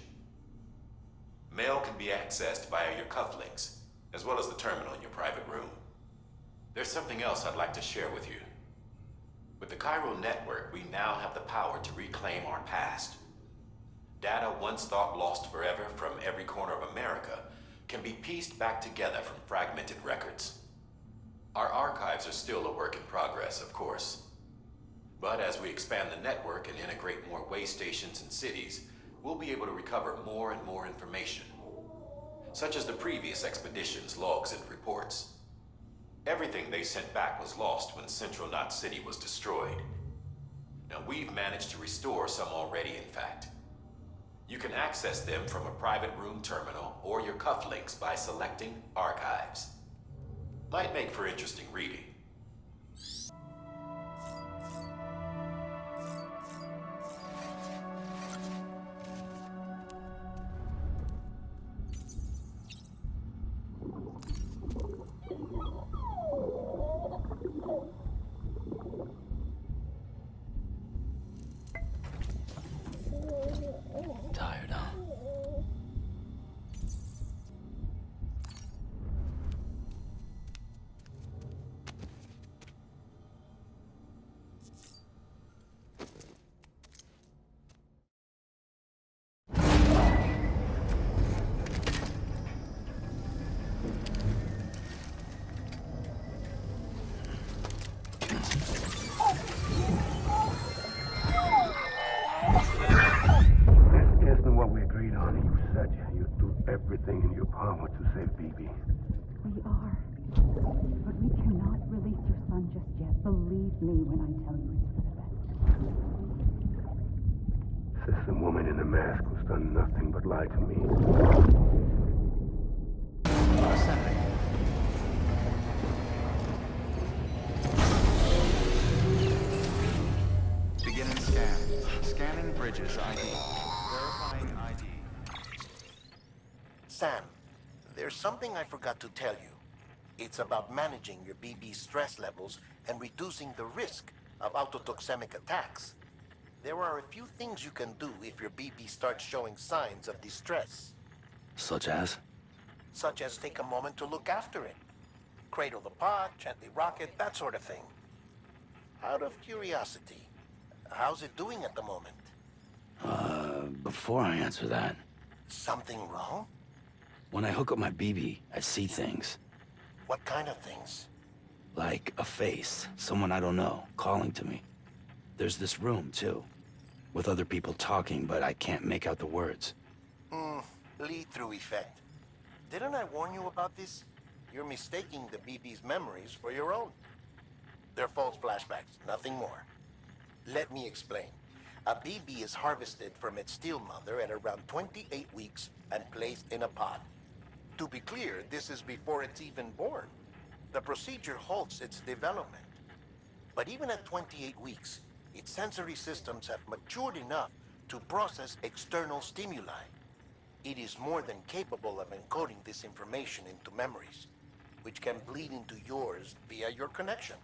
Mail can be accessed via your cufflinks, as well as the terminal in your private room. There's something else I'd like to share with you. With the Chiral network, we now have the power to reclaim our past. Data once thought lost forever from every corner of America can be pieced back together from fragmented records. Our archives are still a work in progress, of course. But as we expand the network and integrate more way stations and cities, we'll be able to recover more and more information, such as the previous expedition's logs and reports. Everything they sent back was lost when Central Knot City was destroyed. Now, we've managed to restore some already, in fact. You can access them from a private room terminal or your cufflinks by selecting Archives. Might make for interesting reading. Tired, huh? Isn't what we agreed on. You said you'd do everything in your power to save BB. We are. But we cannot release your son just yet. Believe me when I tell you it's for the best. Says the woman in the mask who's done nothing but lie to me. Ascending. Beginning scan. Scanning bridges ID. Verifying ID. Sam, there's something I forgot to tell you. It's about managing your BB stress levels and reducing the risk of autotoxemic attacks. There are a few things you can do if your BB starts showing signs of distress. Such as? Such as take a moment to look after it. Cradle the pot, gently rock it, that sort of thing. Out of curiosity, how's it doing at the moment? Before I answer that, Something wrong? when I hook up my BB, I see things. What kind of things? Like a face, someone I don't know, calling to me. There's this room, too, with other people talking, but I can't make out the words. Lead-through effect. Didn't I warn you about this? You're mistaking the BB's memories for your own. They're false flashbacks, nothing more. Let me explain. A BB is harvested from its steel mother at around 28 weeks and placed in a pod. To be clear, this is before it's even born. The procedure halts its development. But even at 28 weeks, its sensory systems have matured enough to process external stimuli. It is more than capable of encoding this information into memories, which can bleed into yours via your connection.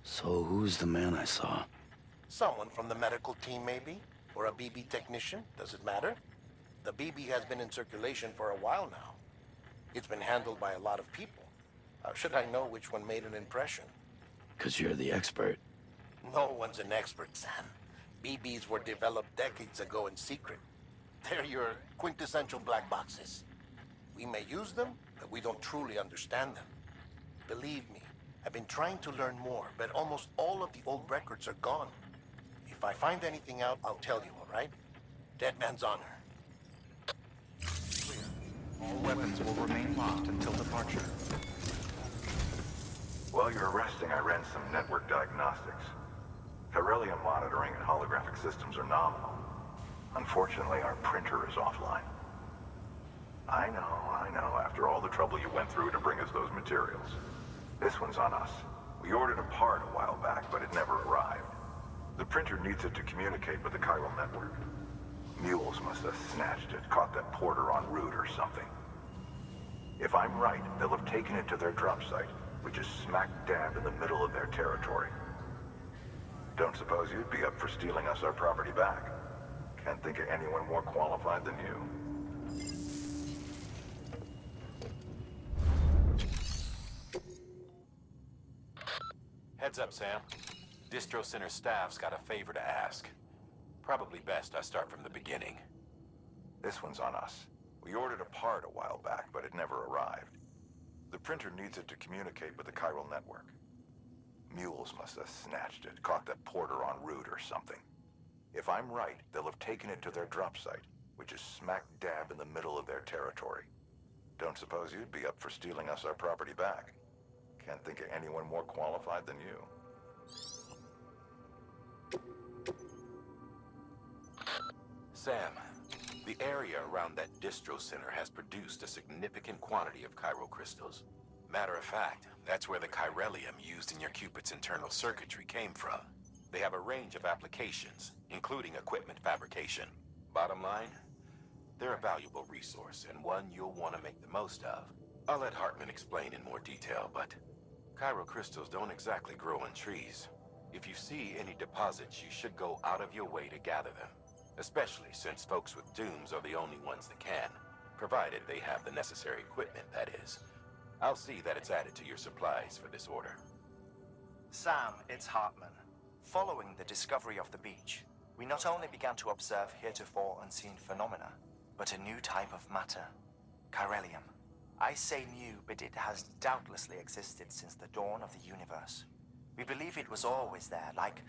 So who's the man I saw? Someone from the medical team, maybe? Or a BB technician? Does it matter? The BB has been in circulation for a while now. It's been handled by a lot of people. How should I know which one made an impression? 'Cause you're the expert. No one's an expert, Sam. BBs were developed decades ago in secret. They're your quintessential black boxes. We may use them, but we don't truly understand them. Believe me, I've been trying to learn more, but almost all of the old records are gone. If I find anything out, I'll tell you, all right? Dead man's honor. Clear. All weapons will remain locked until departure. While you're resting, I ran some network diagnostics. Chiralium monitoring and holographic systems are nominal. Unfortunately, our printer is offline. I know. After all the trouble you went through to bring us those materials. This one's on us. We ordered a part a while back, but it never arrived. The printer needs it to communicate with the chiral network. Mules must have snatched it, caught that porter en route or something. If I'm right, they'll have taken it to their drop site, which is smack dab in the middle of their territory. Don't suppose you'd be up for stealing us our property back? Can't think of anyone more qualified than you. Heads up, Sam. Distro Center staff's got a favor to ask. Probably best I start from the beginning. This one's on us. We ordered a part a while back, but it never arrived. The printer needs it to communicate with the chiral network. Mules must have snatched it, caught that porter en route or something. If I'm right, they'll have taken it to their drop site, which is smack dab in the middle of their territory. Don't suppose you'd be up for stealing us our property back? Can't think of anyone more qualified than you. Sam, the area around that distro center has produced a significant quantity of chiral crystals. Matter of fact, that's where the chiralium used in your Cupid's internal circuitry came from. They have a range of applications, including equipment fabrication. Bottom line, they're a valuable resource and one you'll want to make the most of. I'll let Hartman explain in more detail, but chiral crystals don't exactly grow on trees. If you see any deposits, you should go out of your way to gather them. Especially since folks with dooms are the only ones that can, provided they have the necessary equipment, that is. I'll see that it's added to your supplies for this order. Sam, it's Hartman. Following the discovery of the beach, we not only began to observe heretofore unseen phenomena, but a new type of matter, chiralium. I say new, but it has doubtlessly existed since the dawn of the universe. We believe it was always there, like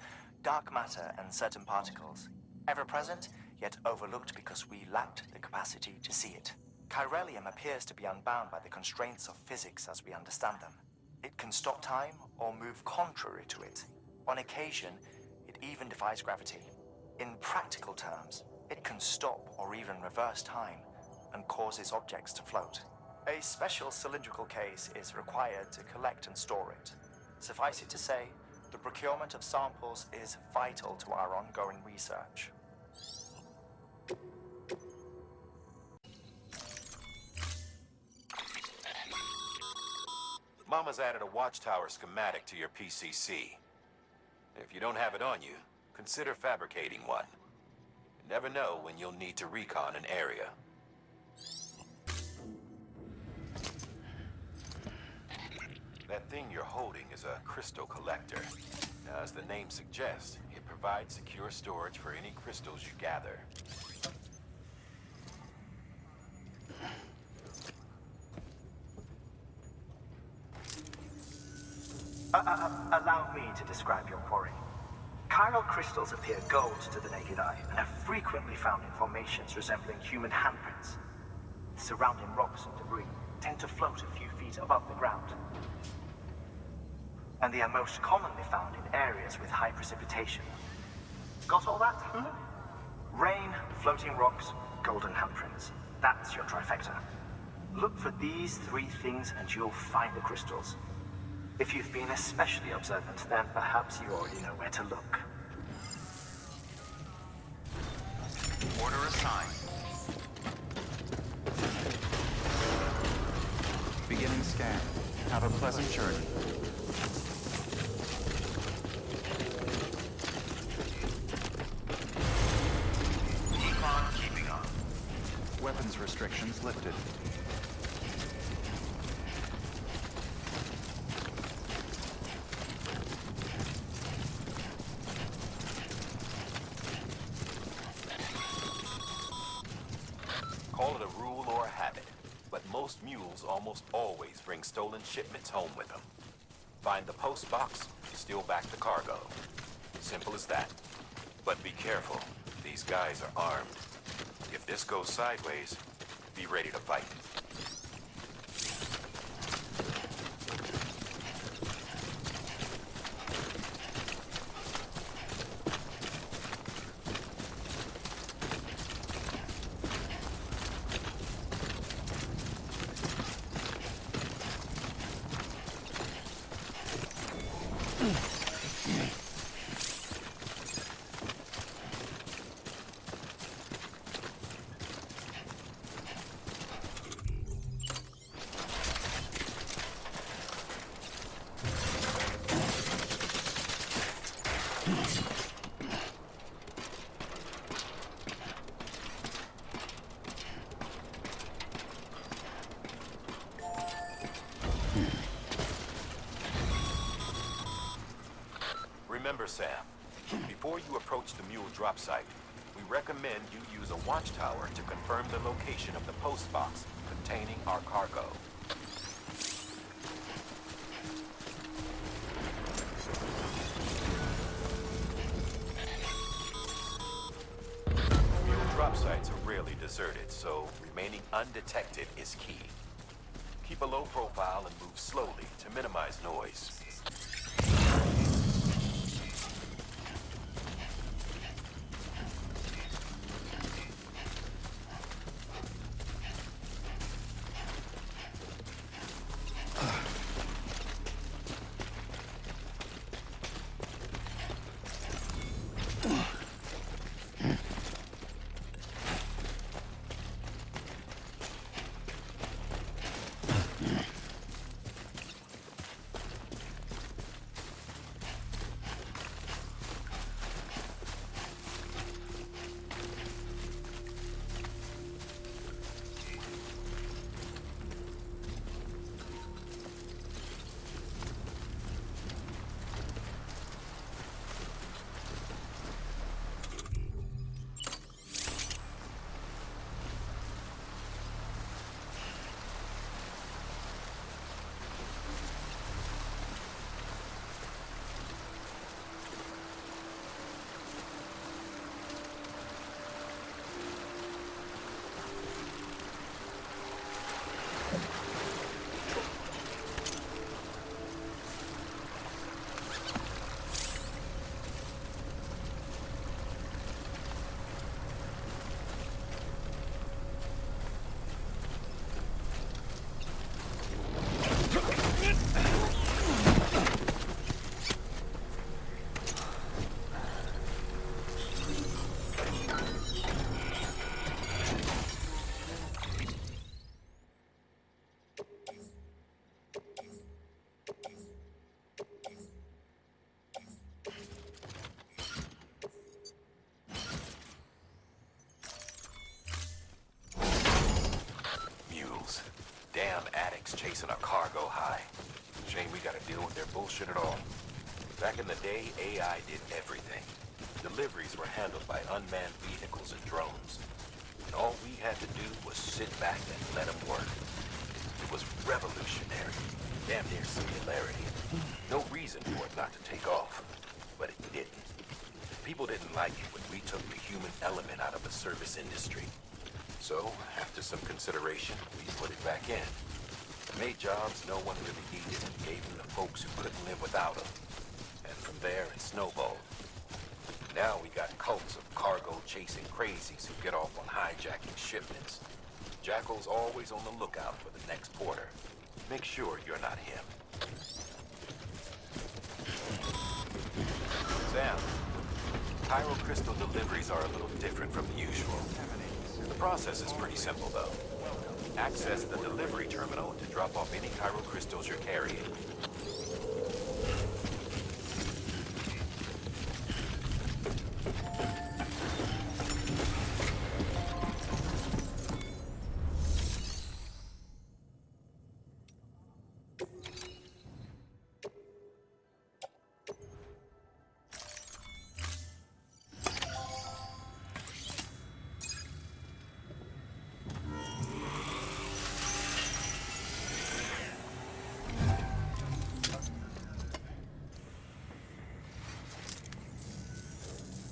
dark matter and certain particles, ever present, yet overlooked because we lacked the capacity to see it. Chiralium appears to be unbound by the constraints of physics as we understand them. It can stop time or move contrary to it. On occasion, it even defies gravity. In practical terms, it can stop or even reverse time and causes objects to float. A special cylindrical case is required to collect and store it. Suffice it to say, the procurement of samples is vital to our ongoing research. Mama's added a watchtower schematic to your PCC. If you don't have it on you, consider fabricating one. You never know when you'll need to recon an area. That thing you're holding is a crystal collector. Now, as the name suggests, it provides secure storage for any crystals you gather. Allow me to describe your quarry. Chiral crystals appear gold to the naked eye and are frequently found in formations resembling human handprints. The surrounding rocks and debris tend to float a few feet above the ground. And they are most commonly found in areas with high precipitation. Got all that? Rain, floating rocks, golden handprints. That's your trifecta. Look for these three things and you'll find the crystals. If you've been especially observant, then perhaps you already know where to look. Order assigned. Beginning scan. Have a pleasant journey. Decon keeping up. Weapons restrictions lifted. Call it a rule or a habit, but most mules almost always bring stolen shipments home with them. Find the post box, you steal back the cargo. Simple as that. But be careful, these guys are armed. If this goes sideways, be ready to fight. Remember, Sam, before you approach the mule drop site, we recommend you use a watchtower to confirm the location of the post box containing our cargo. Mule drop sites are rarely deserted, so remaining undetected is key. Keep a low profile and move slowly to minimize noise. Damn addicts chasing a cargo high. Shame we gotta deal with their bullshit at all. Back in the day, AI did everything. Deliveries were handled by unmanned vehicles and drones. And all we had to do was sit back and let them work. It was revolutionary. Damn near singularity. No reason for it not to take off. But it didn't. People didn't like it when we took the human element out of the service industry. So, after some consideration, we put it back in. Made jobs no one really needed and gave them to folks who couldn't live without them. And from there, it snowballed. Now we got cults of cargo-chasing crazies who get off on hijacking shipments. Jackal's always on the lookout for the next porter. Make sure you're not him. Sam, Pyro Crystal deliveries are a little different from the usual. The process is pretty simple, though. Access the delivery terminal to drop off any Pyro Crystals you're carrying.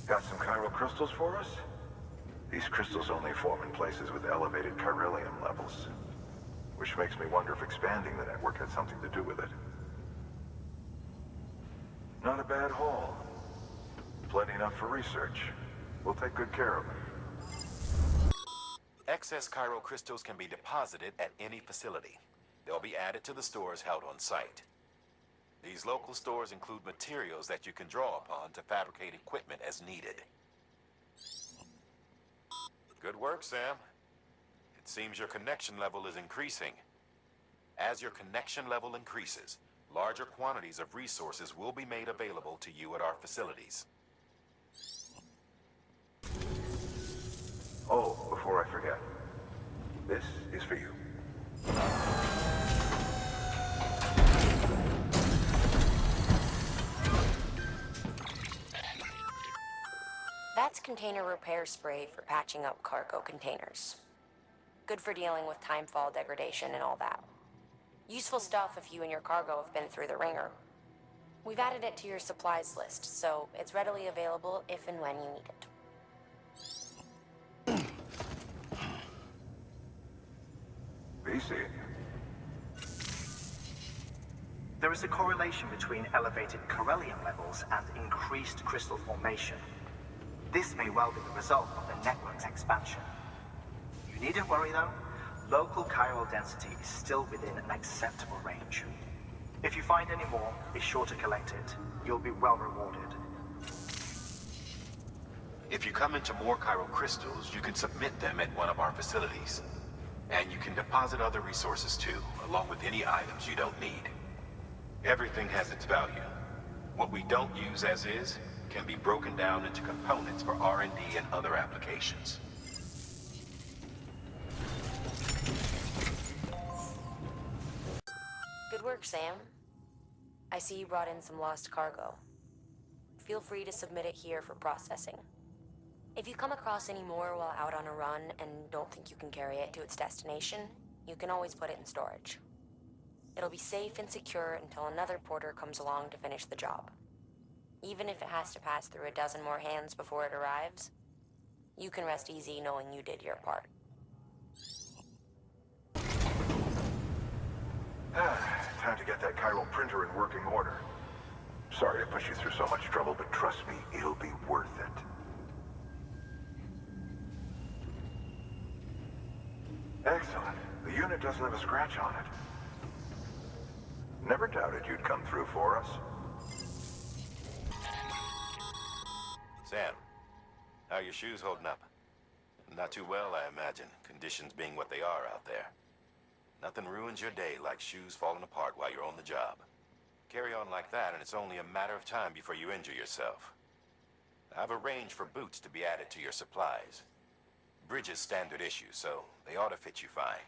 Got some chiral crystals for us? These crystals only form in places with elevated chiralium levels. Which makes me wonder if expanding the network had something to do with it. Not a bad haul. Plenty enough for research. We'll take good care of them. Excess chiral crystals can be deposited at any facility. They'll be added to the stores held on site. These local stores include materials that you can draw upon to fabricate equipment as needed. Good work, Sam. It seems your connection level is increasing. As your connection level increases, larger quantities of resources will be made available to you at our facilities. Oh, before I forget. This is for you. That's container repair spray for patching up cargo containers. Good for dealing with timefall degradation and all that. Useful stuff if you and your cargo have been through the ringer. We've added it to your supplies list, so it's readily available if and when you need it. BC. There is a correlation between elevated chiralium levels and increased crystal formation. This may well be the result of the network's expansion. You needn't worry though. Local chiral density is still within an acceptable range. If you find any more, be sure to collect it. You'll be well rewarded. If you come into more chiral crystals, you can submit them at one of our facilities. And you can deposit other resources too, along with any items you don't need. Everything has its value. What we don't use as is can be broken down into components for R&D and other applications. Good work, Sam. I see you brought in some lost cargo. Feel free to submit it here for processing. If you come across any more while out on a run and don't think you can carry it to its destination, you can always put it in storage. It'll be safe and secure until another porter comes along to finish the job. Even if it has to pass through a dozen more hands before it arrives, you can rest easy knowing you did your part. Time to get that chiral printer in working order. Sorry to push you through so much trouble, but trust me, it'll be worth it. Excellent. The unit doesn't have a scratch on it. Never doubted you'd come through for us. Sam, how are your shoes holding up? Not too well, I imagine, conditions being what they are out there. Nothing ruins your day like shoes falling apart while you're on the job. Carry on like that and it's only a matter of time before you injure yourself. I've arranged for boots to be added to your supplies. Bridges standard issue, so they ought to fit you fine.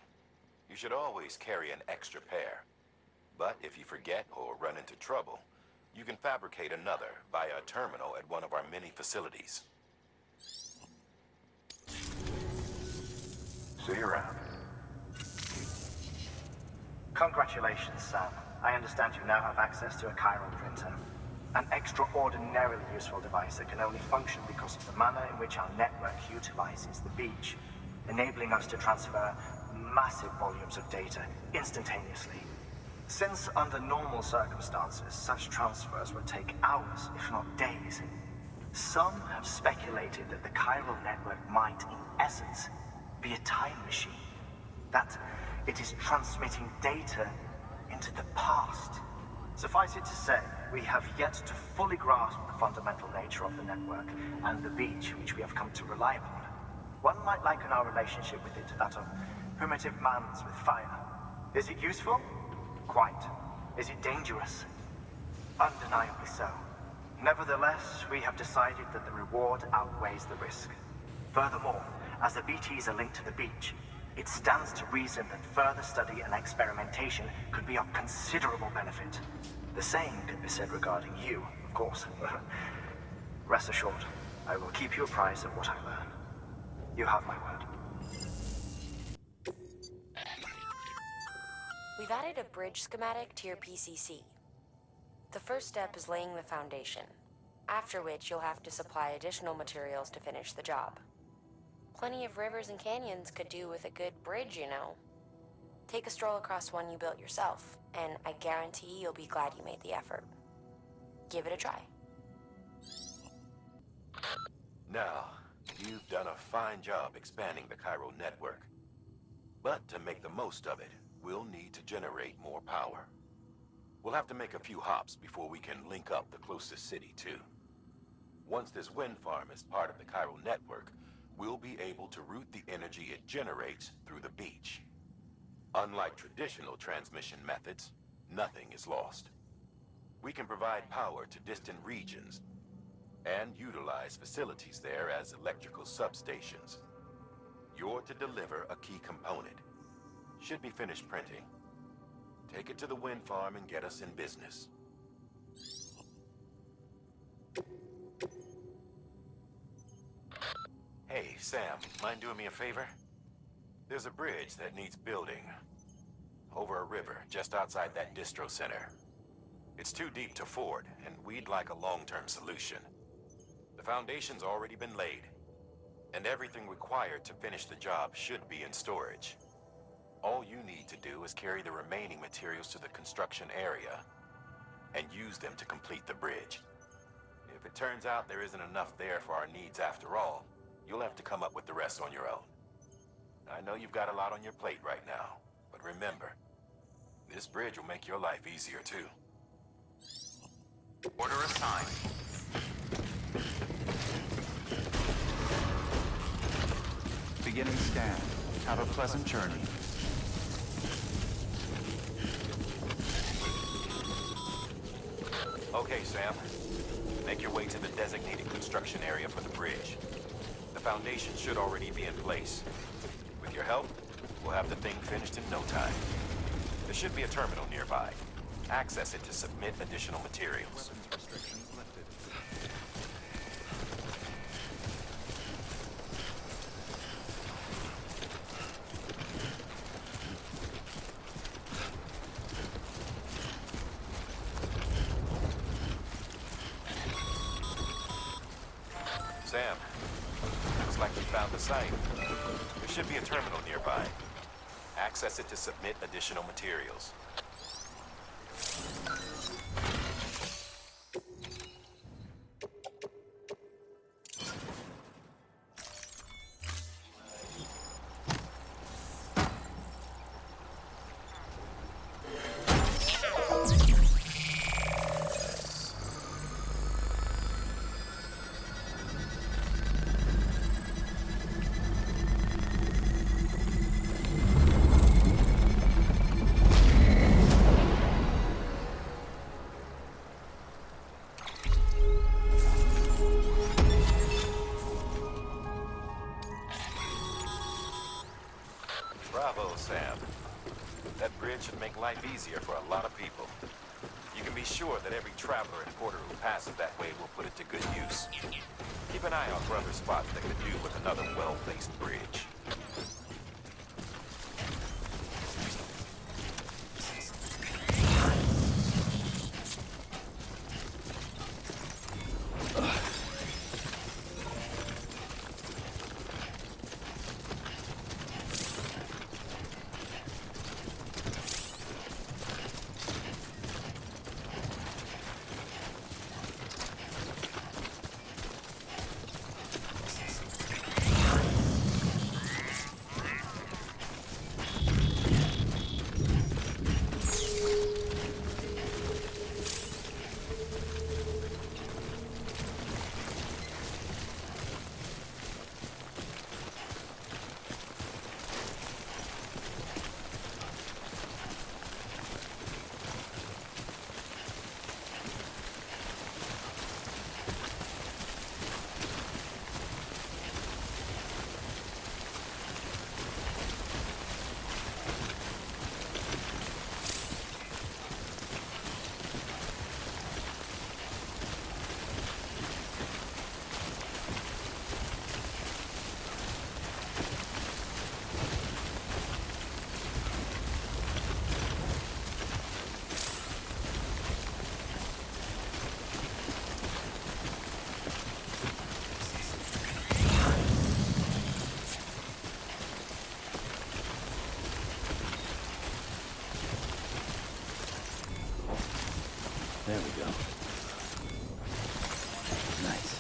You should always carry an extra pair. But if you forget or run into trouble, you can fabricate another via a terminal at one of our many facilities. See you around. Congratulations, Sam. I understand you now have access to a chiral printer. An extraordinarily useful device that can only function because of the manner in which our network utilizes the beach, enabling us to transfer massive volumes of data instantaneously. Since under normal circumstances, such transfers would take hours, if not days, some have speculated that the chiral network might, in essence, be a time machine. That it is transmitting data into the past. Suffice it to say, we have yet to fully grasp the fundamental nature of the network and the beach which we have come to rely upon. One might liken our relationship with it to that of primitive mans with fire. Is it useful? Quite. Is it dangerous? Undeniably so. Nevertheless, we have decided that the reward outweighs the risk. Furthermore, as the BTs are linked to the beach, it stands to reason that further study and experimentation could be of considerable benefit. The same could be said regarding you, of course. Rest assured, I will keep you apprised of what I learn. You have my word. We've added a bridge schematic to your PCC. The first step is laying the foundation, after which you'll have to supply additional materials to finish the job. Plenty of rivers and canyons could do with a good bridge, you know. Take a stroll across one you built yourself, and I guarantee you'll be glad you made the effort. Give it a try. Now, you've done a fine job expanding the chiral network. But to make the most of it, we'll need to generate more power. We'll have to make a few hops before we can link up the closest city, too. Once this wind farm is part of the chiral network, we'll be able to route the energy it generates through the beach. Unlike traditional transmission methods, nothing is lost. We can provide power to distant regions and utilize facilities there as electrical substations. You're to deliver a key component. Should be finished printing. Take it to the wind farm and get us in business. Hey, Sam, mind doing me a favor? There's a bridge that needs building. Over a river, just outside that distro center. It's too deep to ford, and we'd like a long-term solution. The foundation's already been laid, and everything required to finish the job should be in storage. All you need to do is carry the remaining materials to the construction area, and use them to complete the bridge. If it turns out there isn't enough there for our needs after all, you'll have to come up with the rest on your own. I know you've got a lot on your plate right now, but remember, this bridge will make your life easier too. Order assigned. Beginning scan. Have a pleasant journey. Okay, Sam. Make your way to the designated construction area for the bridge. The foundation should already be in place. With your help, we'll have the thing finished in no time. There should be a terminal nearby. Access it to submit additional materials. Restrictions lifted. Sam, looks like we found the site. There should be a terminal nearby. Access it to submit additional materials. Bravo, Sam. That bridge should make life easier for a lot of people. You can be sure that every traveler and porter who passes that way will put it to good use. Keep an eye out for other spots that could do with another well-placed bridge. There we go. Nice.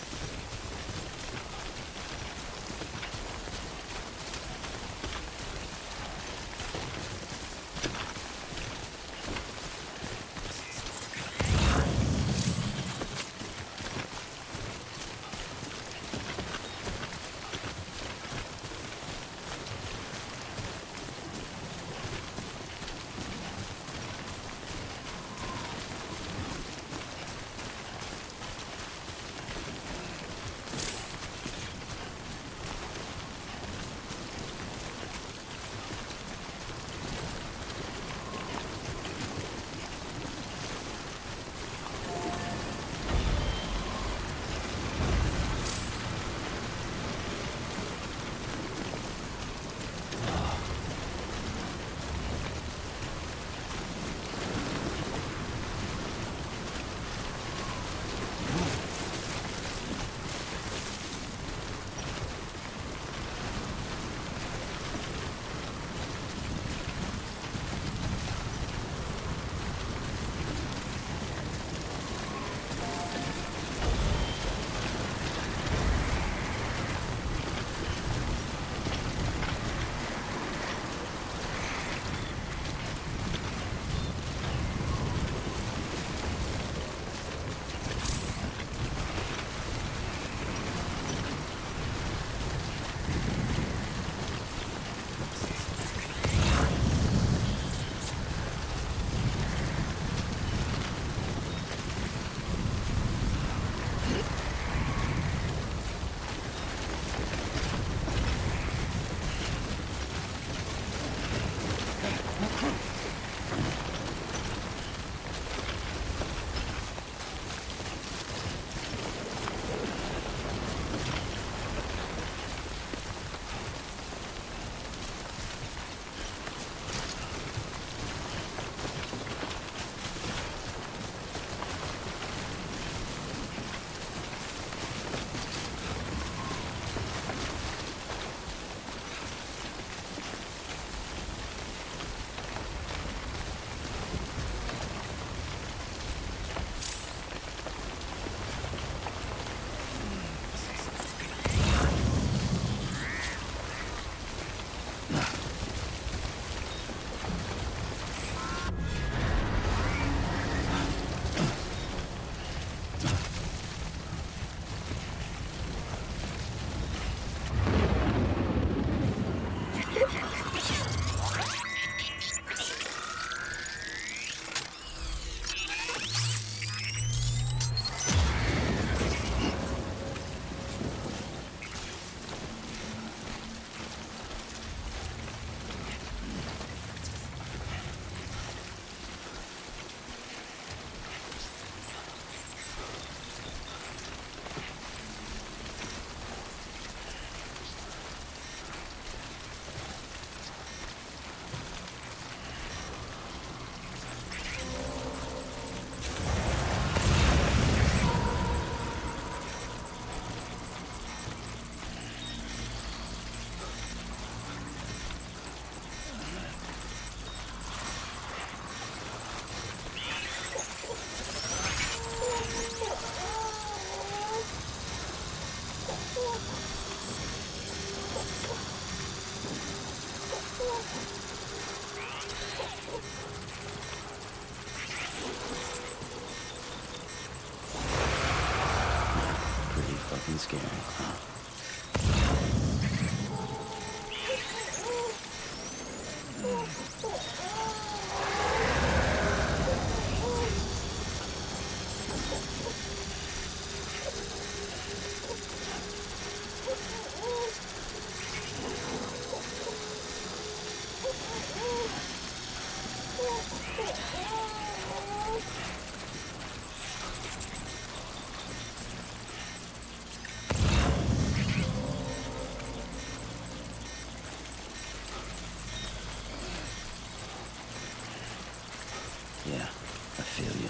Yeah, I feel you.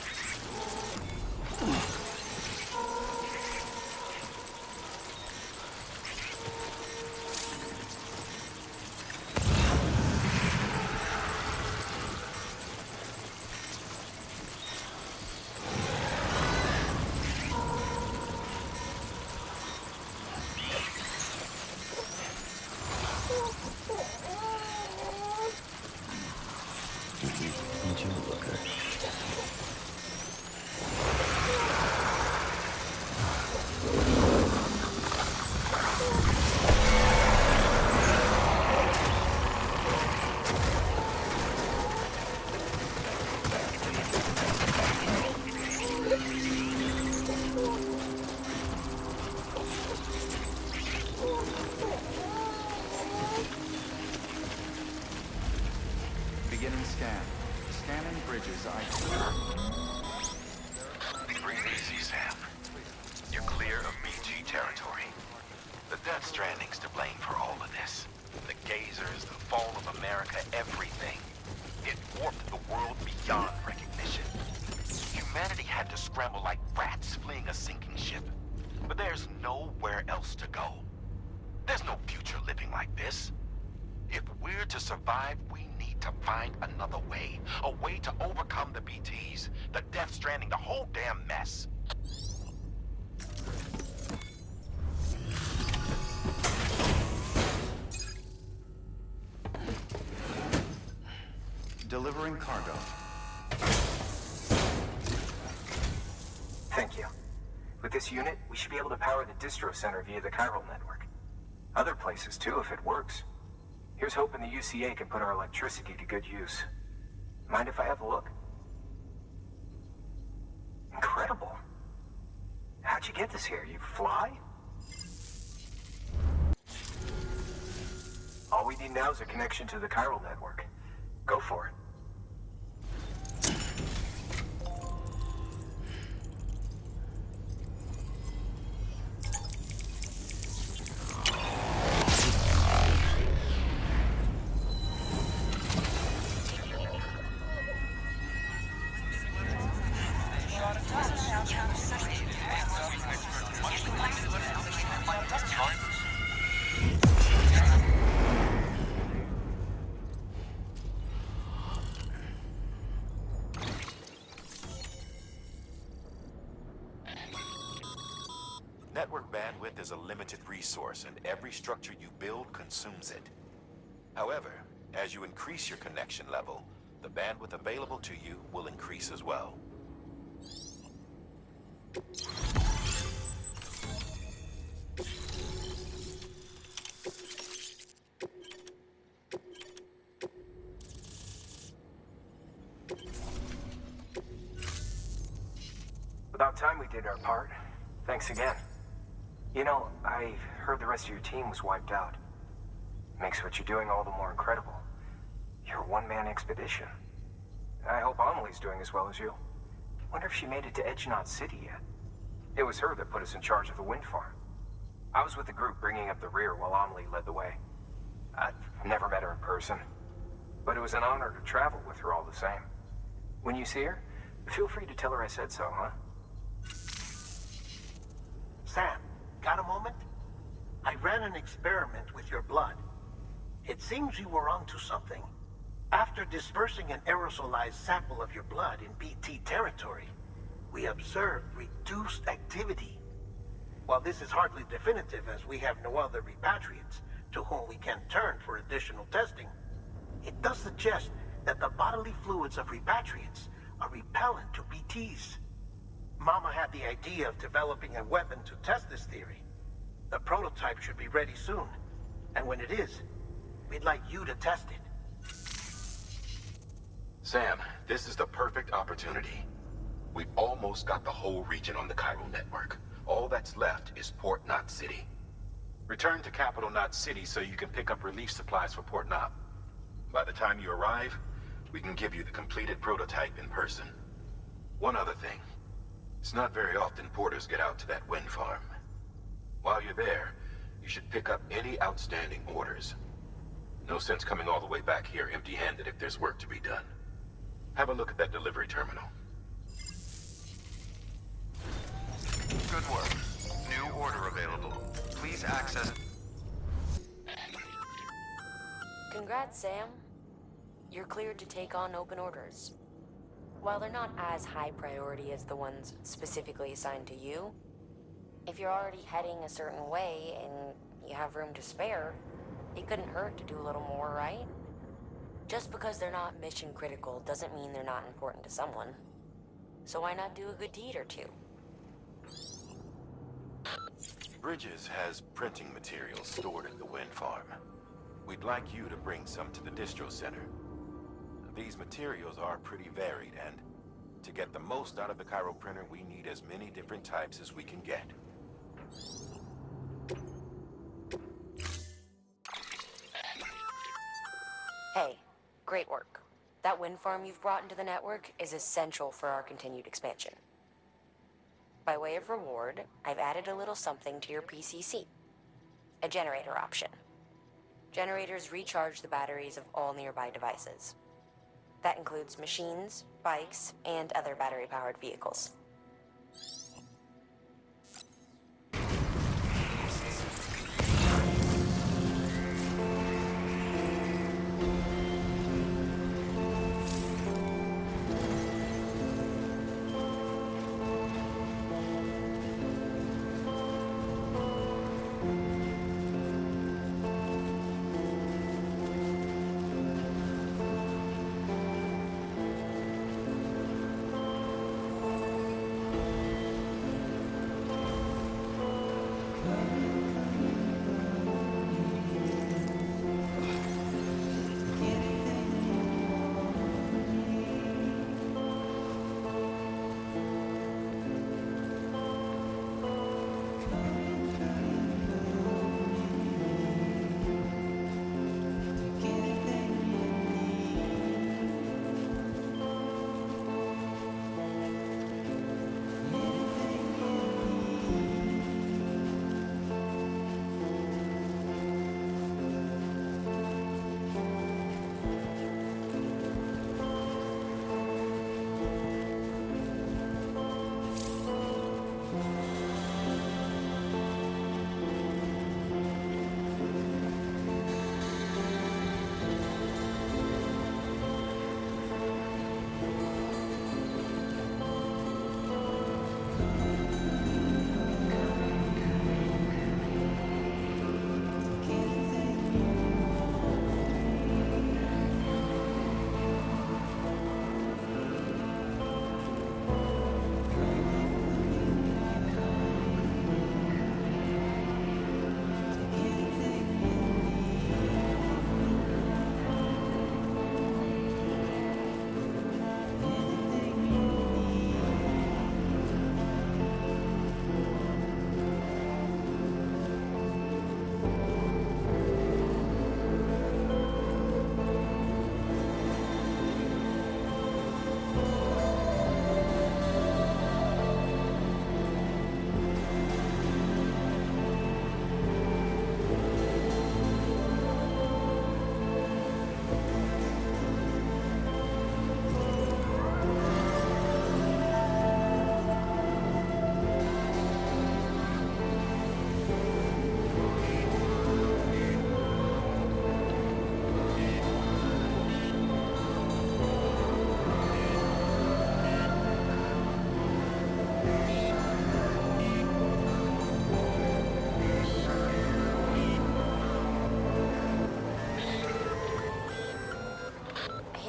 Need you to look at. Beginning scan. Scanning bridges ID. Breathe easy, Sam. You're clear of BG territory. The Death Stranding's to blame for all of this. The gazers, the fall of America, everything. It warped the world beyond recognition. Humanity had to scramble like rats fleeing a sinking ship. But there's nowhere else to go. There's no future living like this. If we're to survive, we need to find another way. A way to overcome the BTs, the Death Stranding, the whole damn mess. Delivering cargo. Thank you. With this unit, we should be able to power the distro center via the chiral network. Other places too, if it works. Here's hoping the UCA can put our electricity to good use. Mind if I have a look? Incredible. How'd you get this here? You fly? All we need now is a connection to the chiral network. Go for it. Network bandwidth is a limited resource, and every structure you build consumes it. However, as you increase your connection level, the bandwidth available to you will increase as well. About time we did our part. Thanks again. You know, I heard the rest of your team was wiped out. Makes what you're doing all the more incredible. You're a one-man expedition. I hope Amelie's doing as well as you. Wonder if she made it to Edgenot City yet. It was her that put us in charge of the wind farm. I was with the group bringing up the rear while Amelie led the way. I've never met her in person, but it was an honor to travel with her all the same. When you see her, feel free to tell her I said so, huh? Sam, got a moment? I ran an experiment with your blood. It seems you were onto something. After dispersing an aerosolized sample of your blood in BT territory, we observed reduced activity. While this is hardly definitive, as we have no other repatriates to whom we can turn for additional testing, it does suggest that the bodily fluids of repatriates are repellent to BTs. Mama had the idea of developing a weapon to test this theory. The prototype should be ready soon, and when it is, we'd like you to test it. Sam, this is the perfect opportunity. We've almost got the whole region on the chiral network. All that's left is Port Knot City. Return to Capital Knot City so you can pick up relief supplies for Port Knot. By the time you arrive, we can give you the completed prototype in person. One other thing. It's not very often porters get out to that wind farm. While you're there, you should pick up any outstanding orders. No sense coming all the way back here empty-handed if there's work to be done. Have a look at that delivery terminal. Good work. New order available. Please access... Congrats, Sam. You're cleared to take on open orders. While they're not as high priority as the ones specifically assigned to you, if you're already heading a certain way and you have room to spare, it couldn't hurt to do a little more, right? Just because they're not mission critical doesn't mean they're not important to someone. So why not do a good deed or two? Bridges has printing materials stored at the wind farm. We'd like you to bring some to the distro center. These materials are pretty varied, and to get the most out of the Cairo printer, we need as many different types as we can get. Hey, great work. That wind farm you've brought into the network is essential for our continued expansion. By way of reward, I've added a little something to your PCC. A generator option. Generators recharge the batteries of all nearby devices. That includes machines, bikes, and other battery-powered vehicles.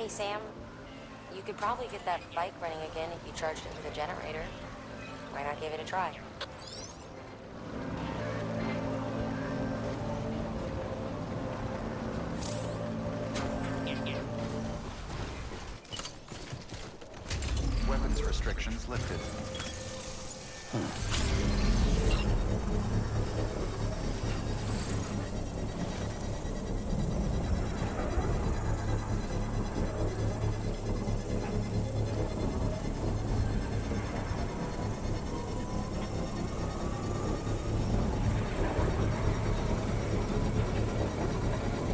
Hey, Sam, you could probably get that bike running again if you charged it with a generator. Why not give it a try? Weapons restrictions lifted.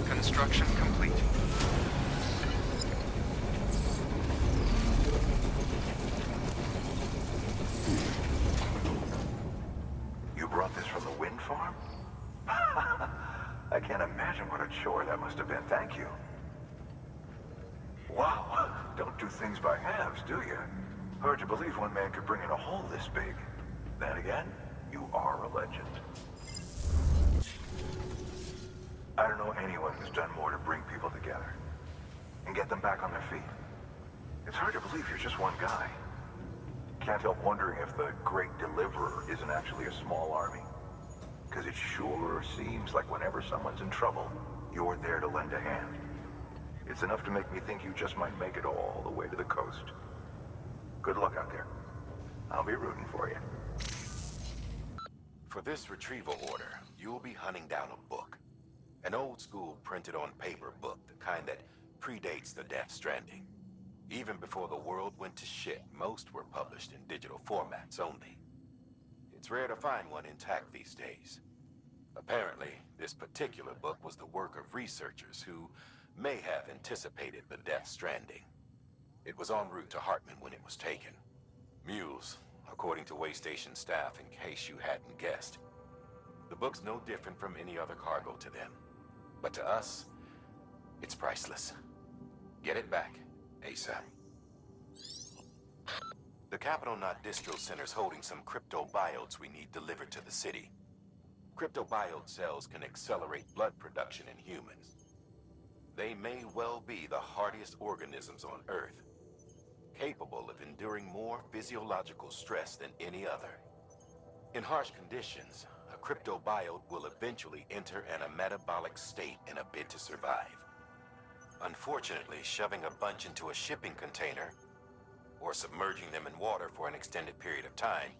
Construction complete. Thank you. Wow, don't do things by halves, do you? Hard to believe one man could bring in a haul this big. Then again, you are a legend. I don't know anyone who's done more to bring people together and get them back on their feet. It's hard to believe you're just one guy. Can't help wondering if the Great Deliverer isn't actually a small army. Because it sure seems like whenever someone's in trouble, you're there to lend a hand. It's enough to make me think you just might make it all the way to the coast. Good luck out there. I'll be rooting for you. For this retrieval order, you'll be hunting down a book. An old-school printed-on-paper book, the kind that predates the Death Stranding. Even before the world went to shit, most were published in digital formats only. It's rare to find one intact these days. Apparently, this particular book was the work of researchers who may have anticipated the Death Stranding. It was en route to Hartman when it was taken. Mules, according to Waystation staff, in case you hadn't guessed. The book's no different from any other cargo to them. But to us, it's priceless. Get it back, ASAP. The Capital Knot Distro Center's holding some cryptobiotes we need delivered to the city. Cryptobiote cells can accelerate blood production in humans. They may well be the hardiest organisms on Earth, capable of enduring more physiological stress than any other. In harsh conditions, a cryptobiote will eventually enter an metabolic state in a bid to survive. Unfortunately, shoving a bunch into a shipping container or submerging them in water for an extended period of time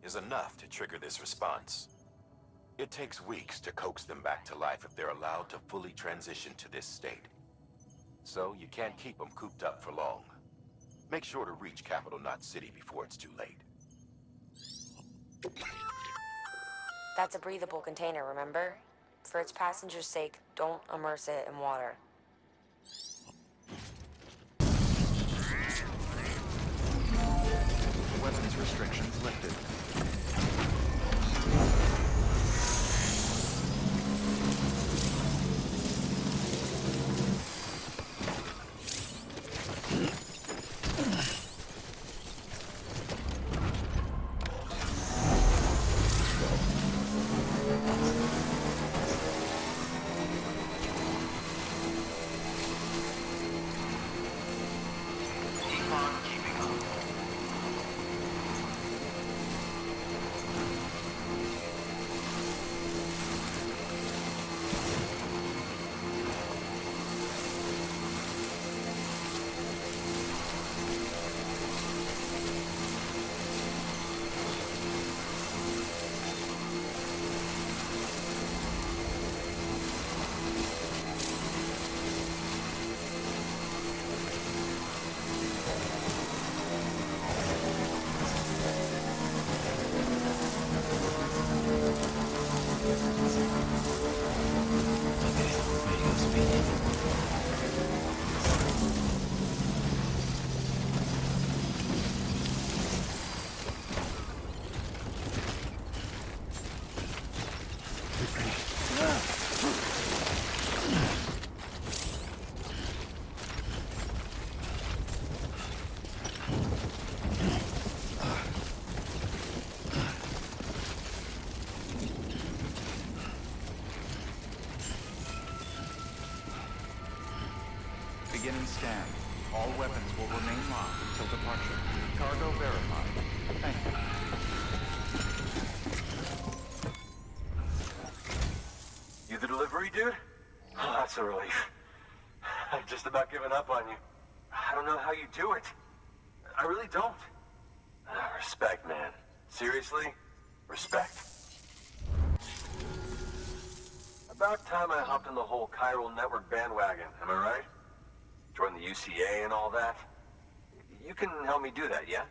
is enough to trigger this response. It takes weeks to coax them back to life if they're allowed to fully transition to this state. So you can't keep them cooped up for long. Make sure to reach Capital Knot City before it's too late. That's a breathable container, remember? For its passengers' sake, don't immerse it in water. Weapons restrictions lifted. Beginning scan. All weapons will remain locked until departure. Cargo verified. Thank you. You the delivery dude? Oh, that's a relief. I've just about given up on you. I don't know how you do it. I really don't. Respect, man. Seriously? Respect. About time I hopped on the whole chiral network bandwagon, am I right? Join the UCA and all that. You can help me do that, yeah?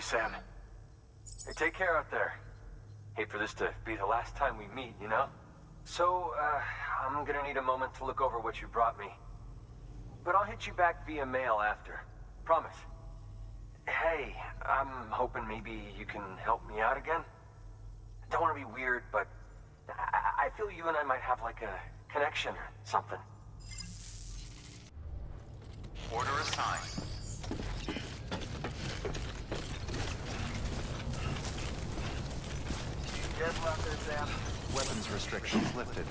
Sam. Hey, take care out there. Hate for this to be the last time we meet, you know? So, I'm gonna need a moment to look over what you brought me. But I'll hit you back via mail after. Promise. Hey, I'm hoping maybe you can help me out again. Don't want to be weird, but I feel you and I might have like a connection or something. Order assigned. Dead left there, Sam. Weapons restrictions lifted.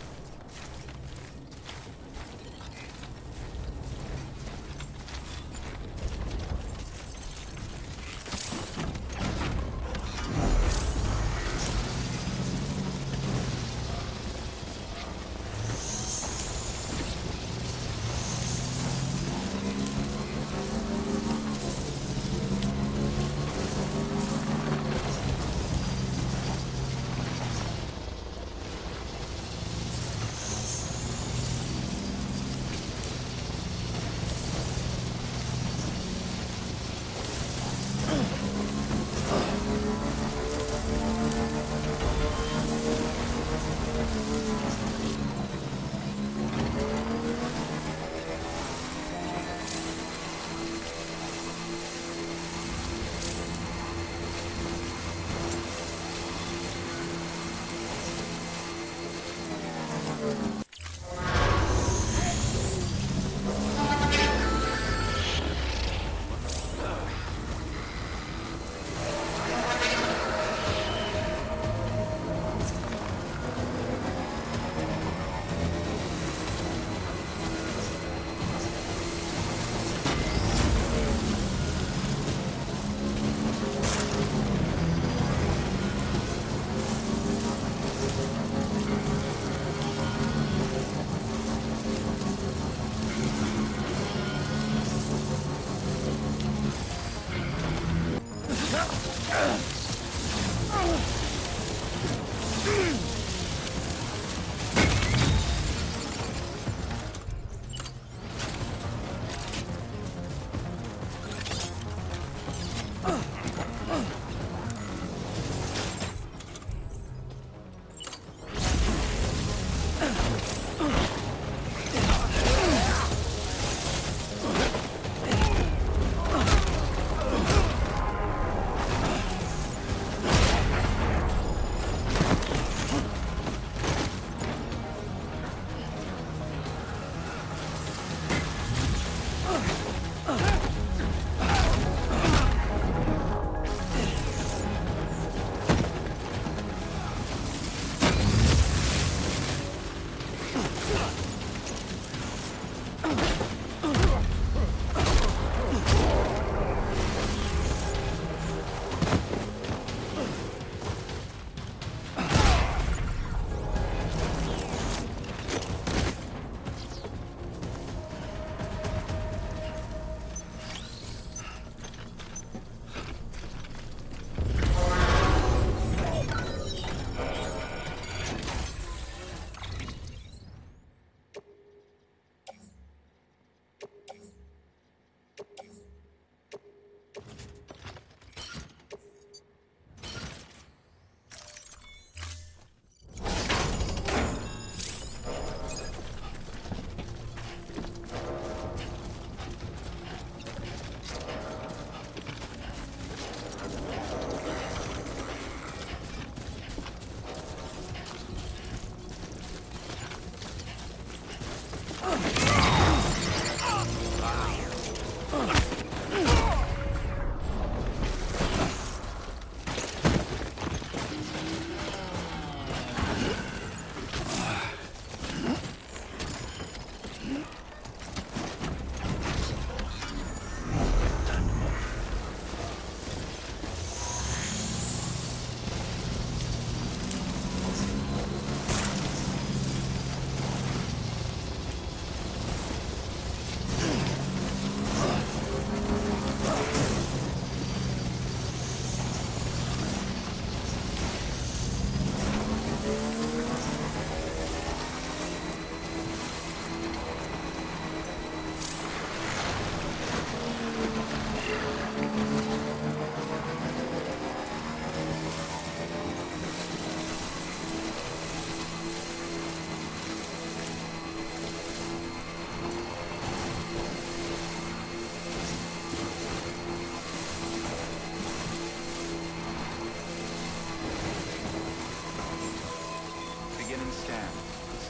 scan.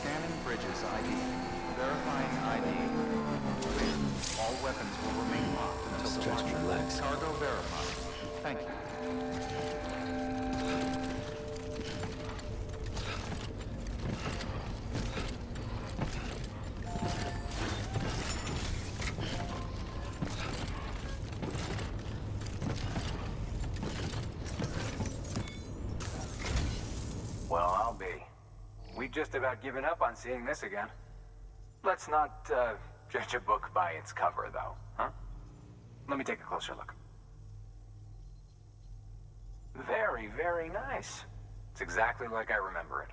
Scanning bridges ID. Verifying ID. Clear. All weapons will remain locked until the Stretch my launcher. legs. Cargo verified. Thank you. Well, I'll be. We've just about given up on seeing this again. Let's not, judge a book by its cover, though, huh? Let me take a closer look. Very, very nice. It's exactly like I remember it.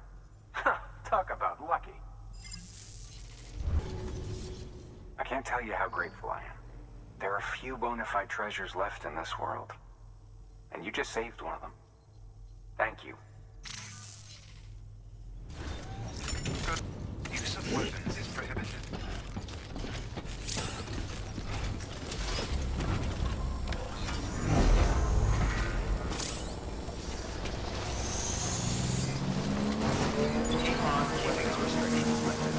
Talk about lucky. I can't tell you how grateful I am. There are few bona fide treasures left in this world. And you just saved one of them. Thank you. Use of weapons is prohibited. Keep on keeping the restrictions lifted.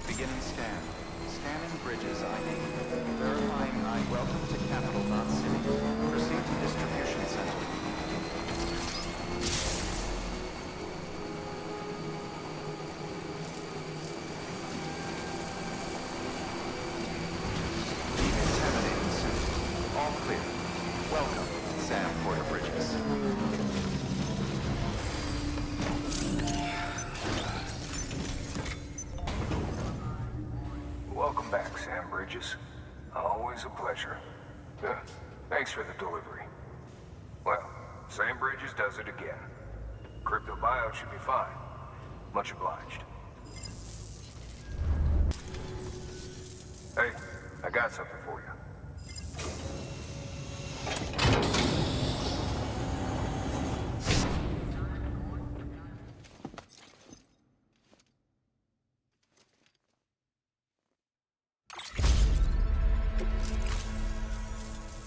Beginning scan. Scanning bridges ID. Verifying I. Welcome to Capital City. Proceed to distribution center. Decontaminating suit. All clear. Welcome, Sam Porter Bridges. Welcome back, Sam Bridges. Always a pleasure. Thanks for the delivery. Well, Sam Bridges does it again. Crypto buyout should be fine. Much obliged. Hey, I got something for you.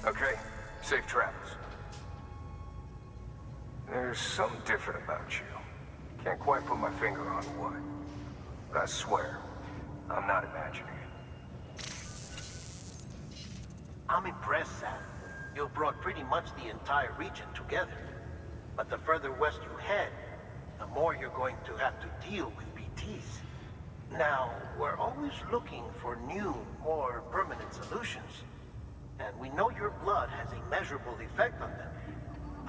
Okay, safe travels. There's something different about you. Can't quite put my finger on what. But I swear, I'm not imagining it. I'm impressed, Sam. You've brought pretty much the entire region together. But the further west you head, the more you're going to have to deal with BTs. Now, we're always looking for new, more permanent solutions. And we know your blood has a measurable effect on them.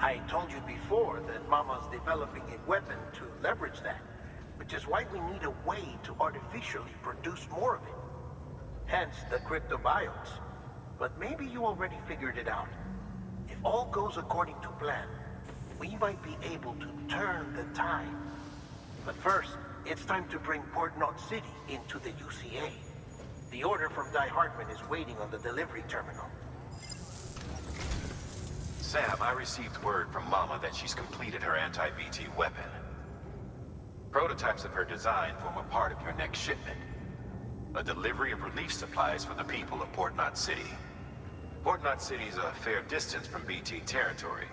I told you before that Mama's developing a weapon to leverage that, which is why we need a way to artificially produce more of it. Hence the cryptobiotes. But maybe you already figured it out. If all goes according to plan, we might be able to turn the tide. But first, it's time to bring Port Knot City into the UCA. The order from Die Hartman is waiting on the delivery terminal. Sam, I received word from Mama that she's completed her anti-BT weapon. Prototypes of her design form a part of your next shipment. A delivery of relief supplies for the people of Port Knot City. Port Knot City is a fair distance from BT territory,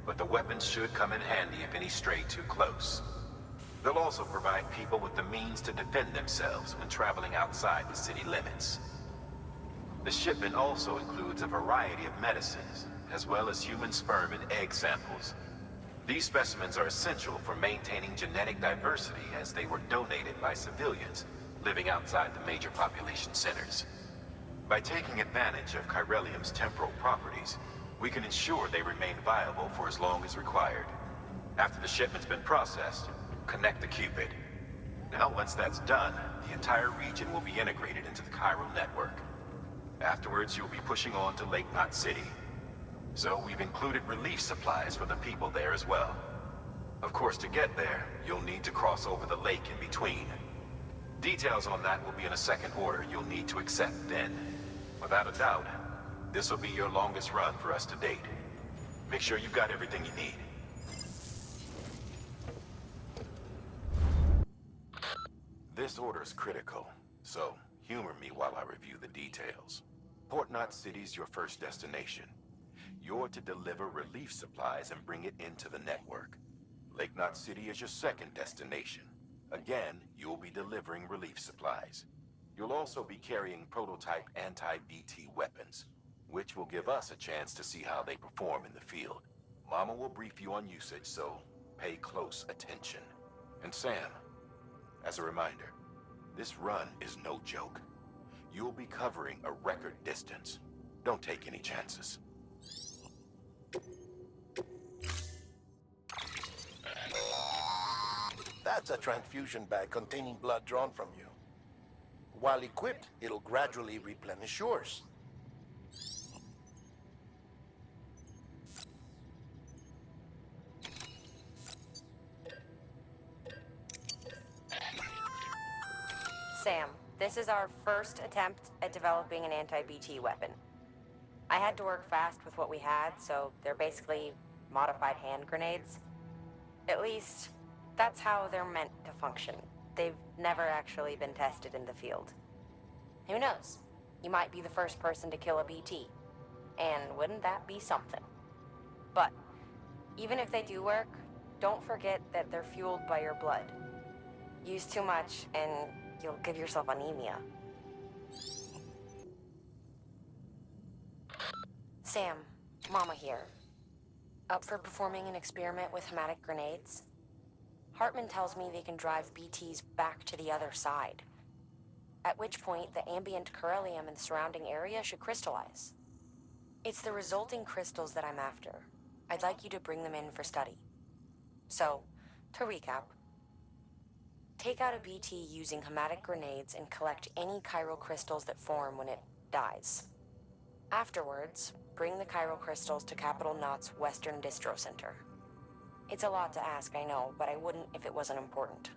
but the weapons should come in handy if any stray too close. They'll also provide people with the means to defend themselves when traveling outside the city limits. The shipment also includes a variety of medicines, as well as human sperm and egg samples. These specimens are essential for maintaining genetic diversity as they were donated by civilians living outside the major population centers. By taking advantage of chiralium's temporal properties, we can ensure they remain viable for as long as required. After the shipment's been processed, connect the Cupid. Now, once that's done, the entire region will be integrated into the chiral network. Afterwards, you'll be pushing on to Lake Knot City. So we've included relief supplies for the people there as well. Of course, to get there, you'll need to cross over the lake in between. Details on that will be in a second order you'll need to accept then. Without a doubt, this will be your longest run for us to date. Make sure you've got everything you need. This order's critical, so humor me while I review the details. Port Knot City's your first destination. You're to deliver relief supplies and bring it into the network. Lake Knot City is your second destination. Again, you'll be delivering relief supplies. You'll also be carrying prototype anti-BT weapons, which will give us a chance to see how they perform in the field. Mama will brief you on usage, so pay close attention. And Sam, as a reminder, this run is no joke. You'll be covering a record distance. Don't take any chances. That's a transfusion bag containing blood drawn from you. While equipped, it'll gradually replenish yours. Sam, this is our first attempt at developing an anti-BT weapon. I had to work fast with what we had, so they're basically modified hand grenades. At least, that's how they're meant to function. They've never actually been tested in the field. Who knows? You might be the first person to kill a BT. And wouldn't that be something? But, even if they do work, don't forget that they're fueled by your blood. Use too much, and you'll give yourself anemia. Sam, Mama here. Up for performing an experiment with hematic grenades? Hartman tells me they can drive BTs back to the other side. At which point, the ambient chiralium in the surrounding area should crystallize. It's the resulting crystals that I'm after. I'd like you to bring them in for study. So, to recap, take out a BT using hematic grenades and collect any chiral crystals that form when it dies. Afterwards, bring the chiral crystals to Capital Knot's Western Distro Center. It's a lot to ask, I know, but I wouldn't if it wasn't important.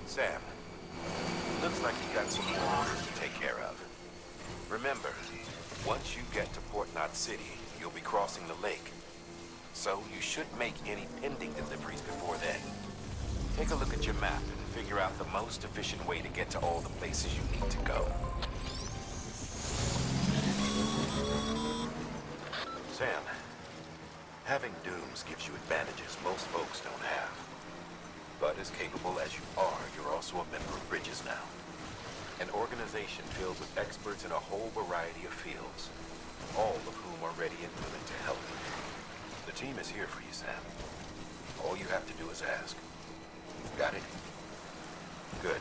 Sam, looks like you got some more orders to take care of. Remember, once you get to Port Knot City, you'll be crossing the lake. So you should make any pending deliveries before then. Take a look at your map and figure out the most efficient way to get to all the places you need to go. Sam, having dooms gives you advantages most folks don't have. But as capable as you are, you're also a member of Bridges now. An organization filled with experts in a whole variety of fields, all of whom are ready and willing to help. The team is here for you, Sam. All you have to do is ask. Got it? Good.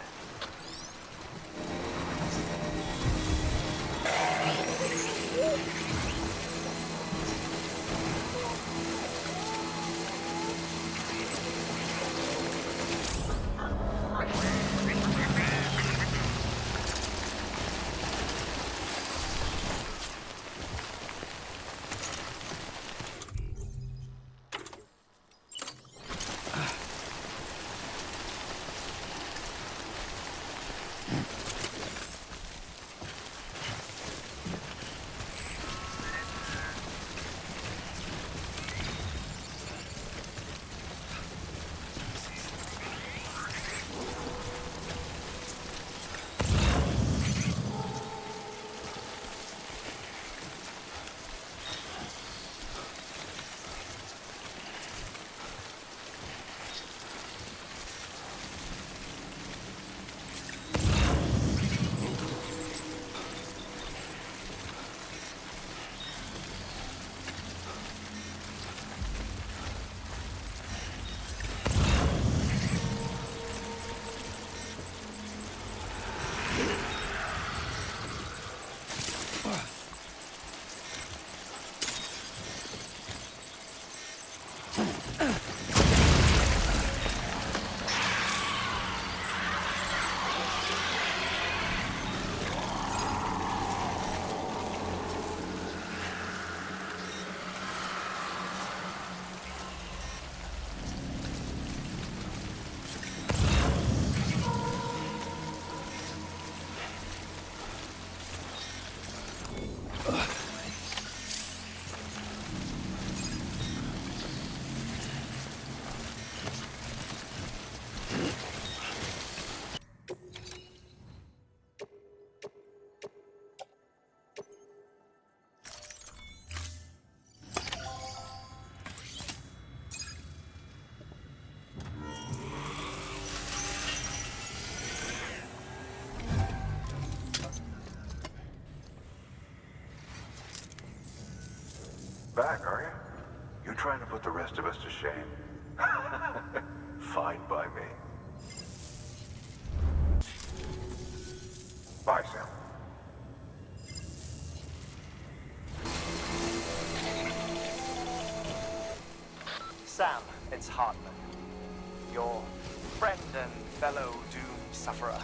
Back, are you? You trying to put the rest of us to shame? Fine by me. Bye, Sam. Sam, it's Hartman. Your friend and fellow doom sufferer.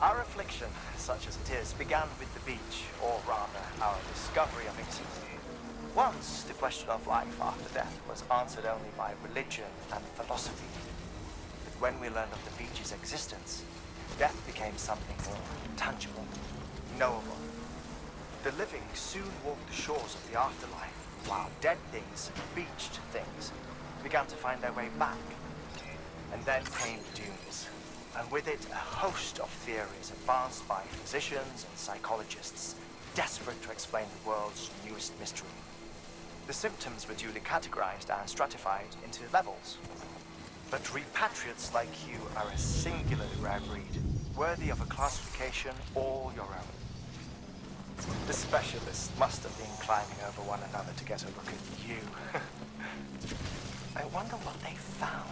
Our affliction, such as it is, began with the beach, or rather, our discovery of it. Once, the question of life after death was answered only by religion and philosophy. But when we learned of the beach's existence, death became something more tangible, knowable. The living soon walked the shores of the afterlife, while dead things, beached things, began to find their way back. And then came the dunes, and with it a host of theories advanced by physicians and psychologists, desperate to explain the world's newest mystery. The symptoms were duly categorized and stratified into levels. But repatriates like you are a singularly rare breed, worthy of a classification all your own. The specialists must have been climbing over one another to get a look at you. I wonder what they found.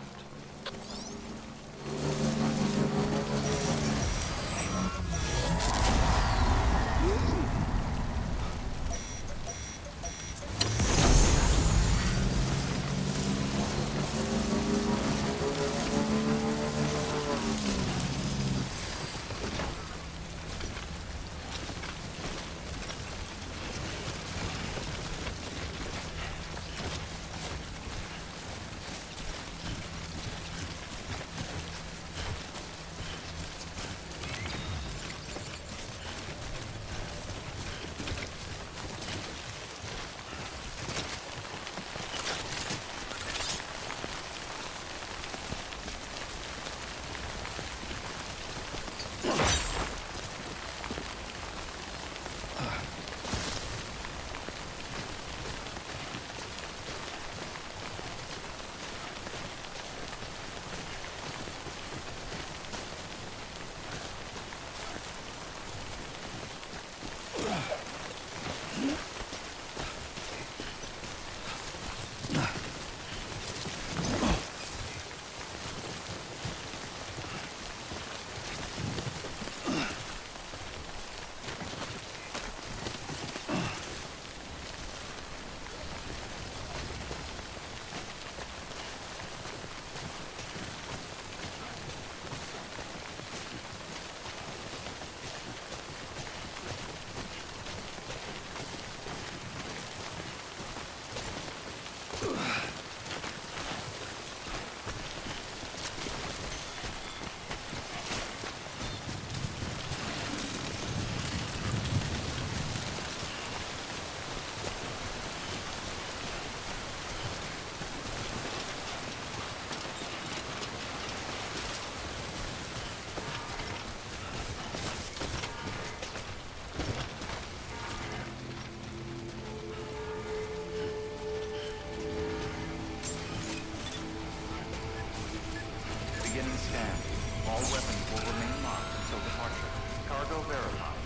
weapons will remain locked until departure. Cargo verified.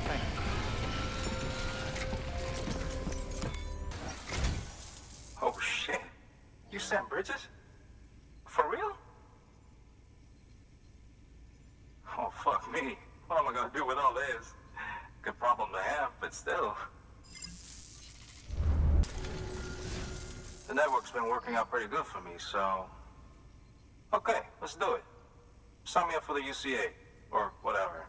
Thank you. Oh shit. You sent Bridges? For real? Oh fuck me. What am I gonna do with all this? Good problem to have, but still. The network's been working out pretty good for me, so... Okay, let's do it. Sign me up for the UCA, or whatever.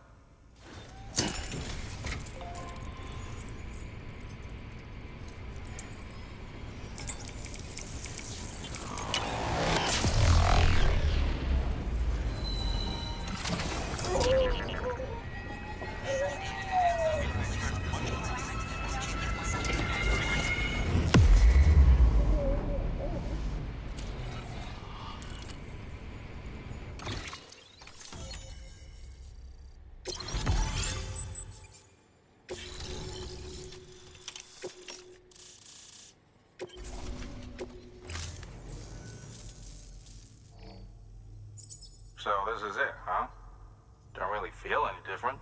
So this is it, huh? Don't really feel any different.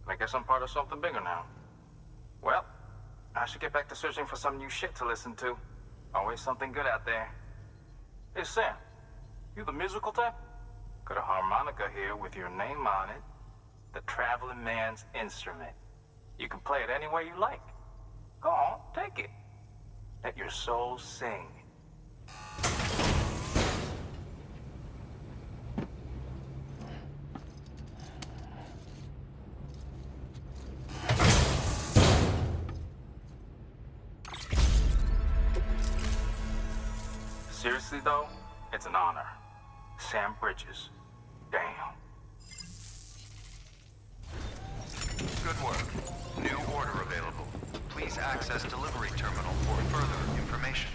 I guess I'm part of something bigger now. Well, I should get back to searching for some new shit to listen to. Always something good out there. Hey, Sam, you the musical type? Got a harmonica here with your name on it. The traveling man's instrument. You can play it any way you like. Go on, take it. Let your soul sing. Seriously though, it's an honor. Sam Bridges. Damn. Good work. New order available. Please access delivery terminal for further information.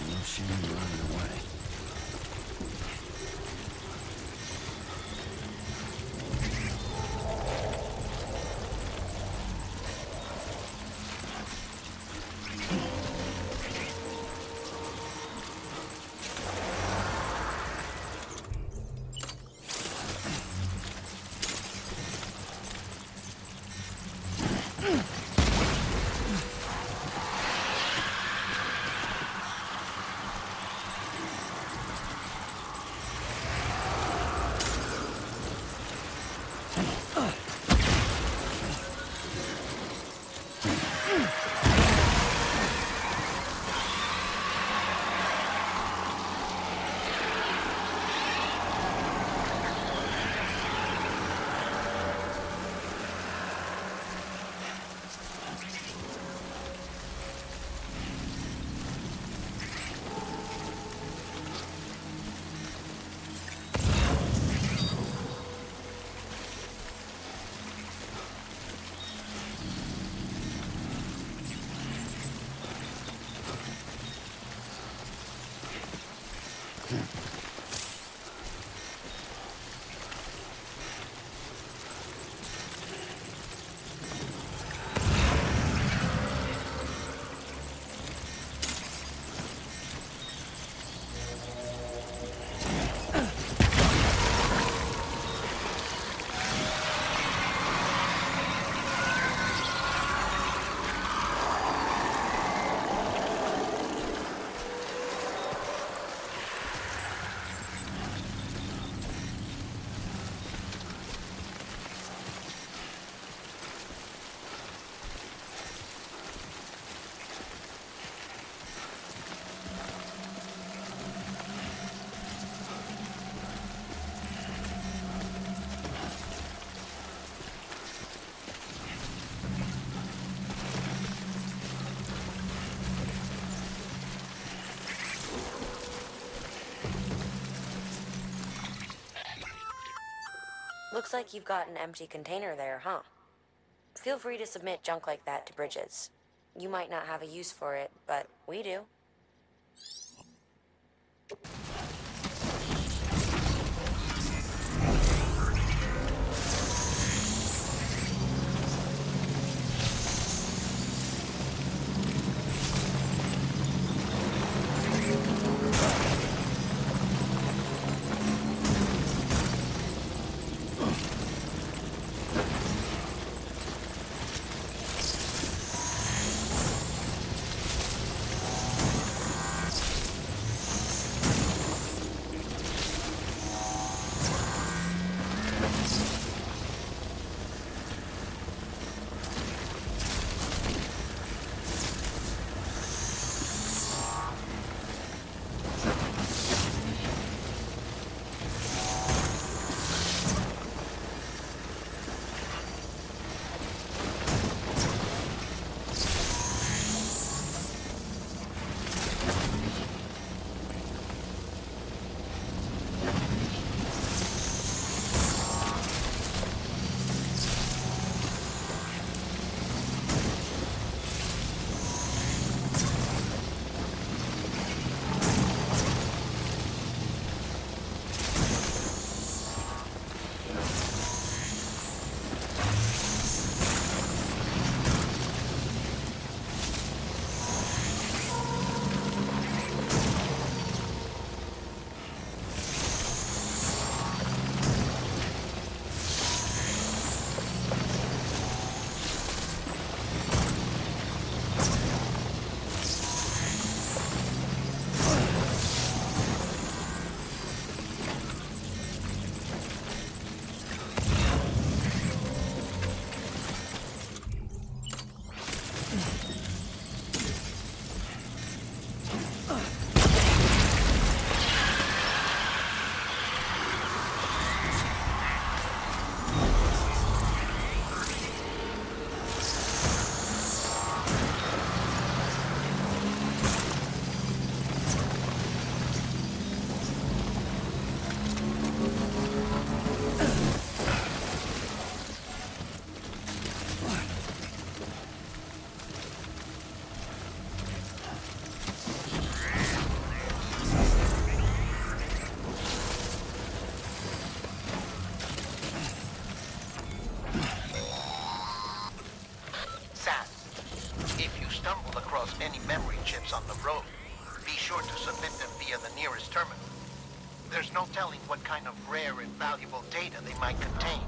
No shame in running away. Looks like you've got an empty container there, huh? Feel free to submit junk like that to Bridges. You might not have a use for it, but we do. drops on the road. Be sure to submit them via the nearest terminal. There's no telling what kind of rare and valuable data they might contain.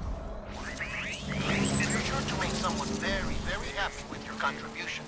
You're sure to make someone very, very happy with your contribution.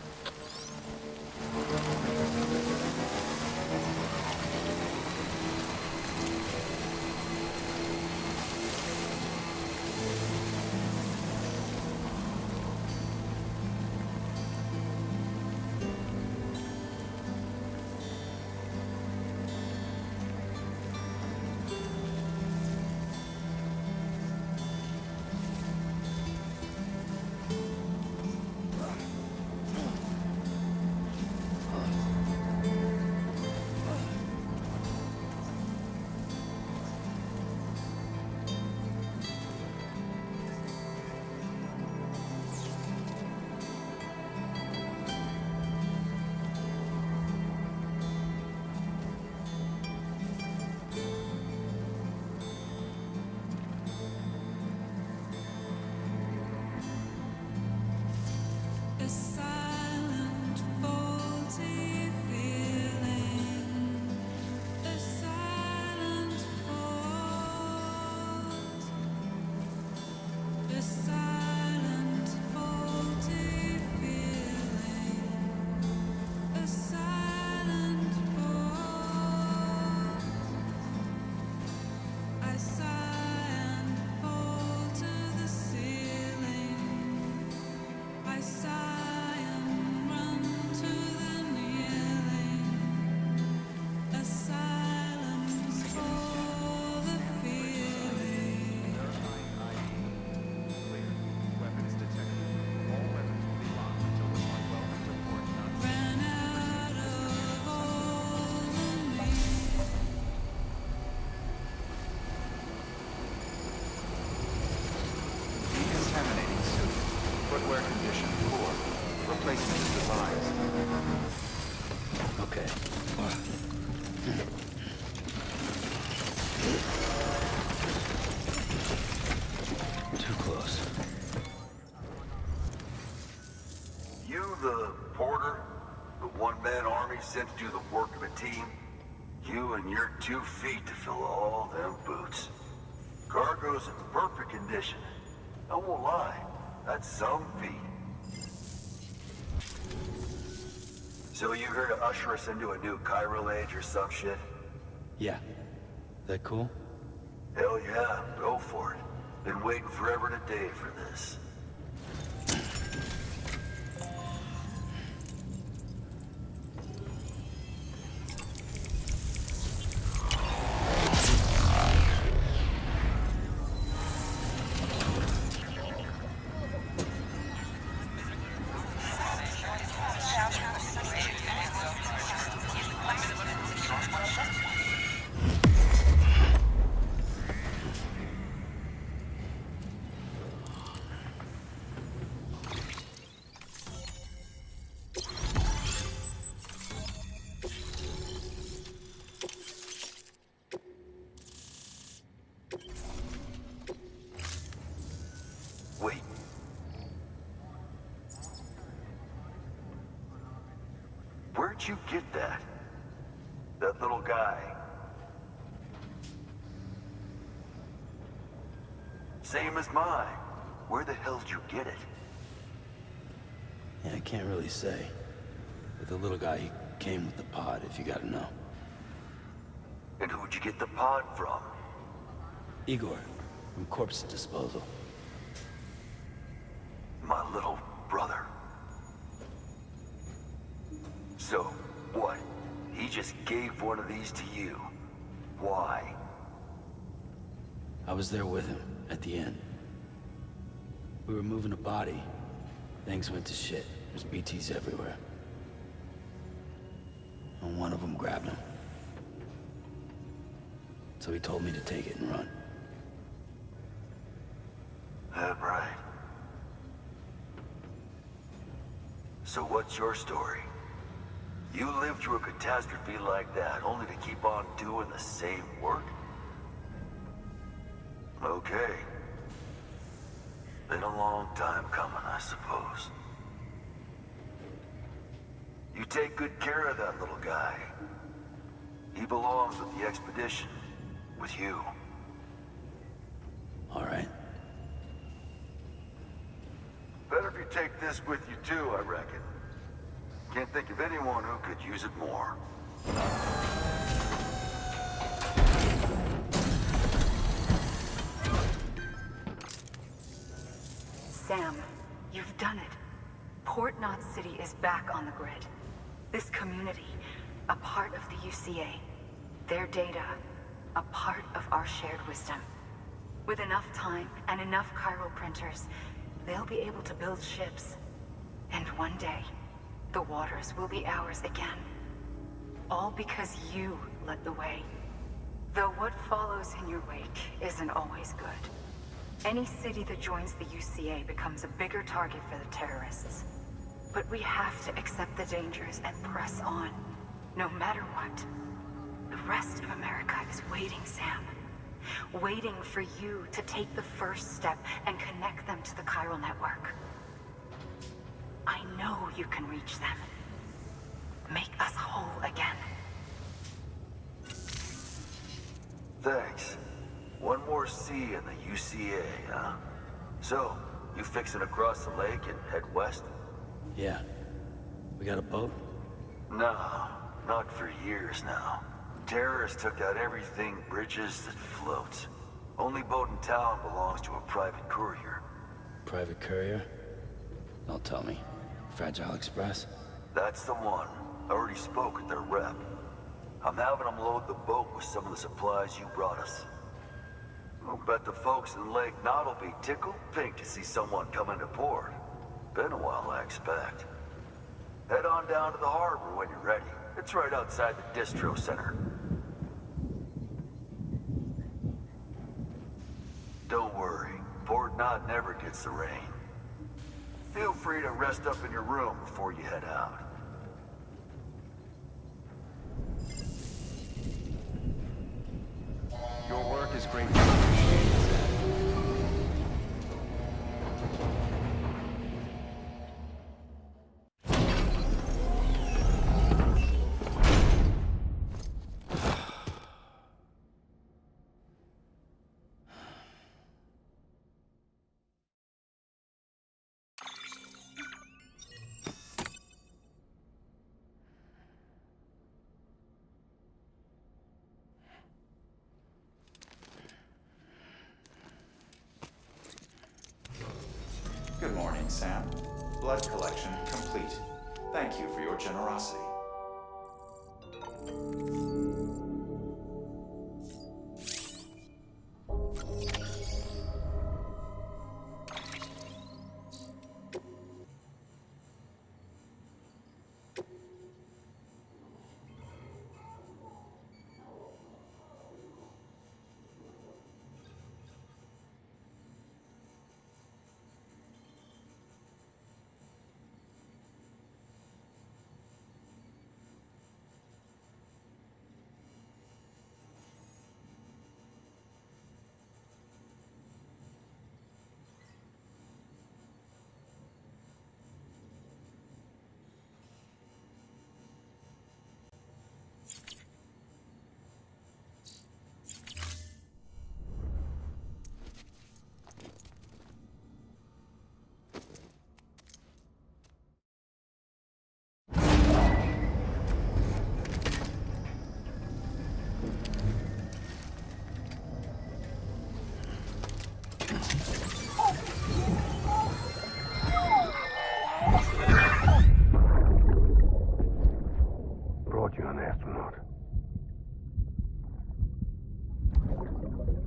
Sent to do the work of a team. You and your 2 feet to fill all them boots. Cargo's in perfect condition. I won't lie, that's some feat. So you here to usher us into a new chiral age or some shit? Yeah. That cool? Hell yeah, go for it. Been waiting forever and a day for this. Where'd you get that? That little guy? Same as mine. Where the hell did you get it? Yeah, I can't really say. But the little guy, he came with the pod, if you gotta know. And who'd you get the pod from? Igor, from Corpse Disposal. My little brother. So, what? He just gave one of these to you. Why? I was there with him, at the end. We were moving a body. Things went to shit. There's BTs everywhere. And one of them grabbed him. So he told me to take it and run. That right. So what's your story? You lived through a catastrophe like that, only to keep on doing the same work? Okay. Been a long time coming, I suppose. You take good care of that little guy. He belongs with the expedition. With you. All right. Better if you take this with you too, I reckon. Can't think of anyone who could use it more. Sam, you've done it. Port Knot City is back on the grid. This community, a part of the UCA. Their data, a part of our shared wisdom. With enough time and enough chiral printers, they'll be able to build ships. And one day, the waters will be ours again. All because you led the way. Though what follows in your wake isn't always good. Any city that joins the UCA becomes a bigger target for the terrorists. But we have to accept the dangers and press on, no matter what. The rest of America is waiting, Sam. Waiting for you to take the first step and connect them to the chiral network. I know you can reach them. Make us whole again. Thanks. One more C in the UCA, huh? So, you fixing to cross the lake and head west? Yeah. We got a boat? No, not for years now. Terrorists took out everything bridges that floats. Only boat in town belongs to a private courier. Private courier? Don't tell me. Fragile Express? That's the one. I already spoke with their rep. I'm having them load the boat with some of the supplies you brought us. I'll bet the folks in Lake Knot will be tickled pink to see someone come into port. Been a while, I expect. Head on down to the harbor when you're ready. It's right outside the distro center. Don't worry, Port Knot never gets the rain. Feel free to rest up in your room before you head out. Your work is greatly appreciated, Sam. Good morning, Sam. Blood collection complete. Thank you for your generosity. Brought you an astronaut.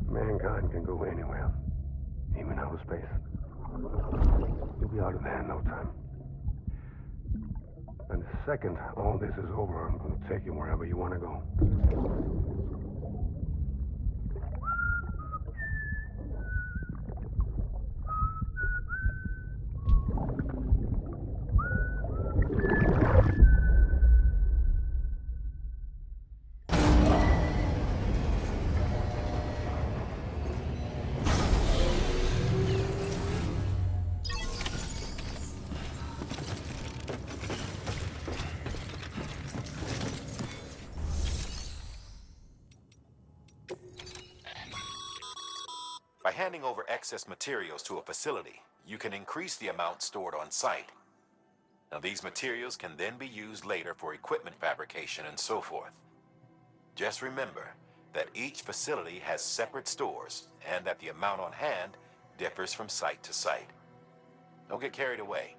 Mankind can go anywhere, even outer space. You'll be out of there in no time. And the second all this is over, I'm going to take you wherever you want to go. handing over excess materials to a facility, you can increase the amount stored on site. Now, these materials can then be used later for equipment fabrication and so forth. Just remember that each facility has separate stores and that the amount on hand differs from site to site. Don't get carried away.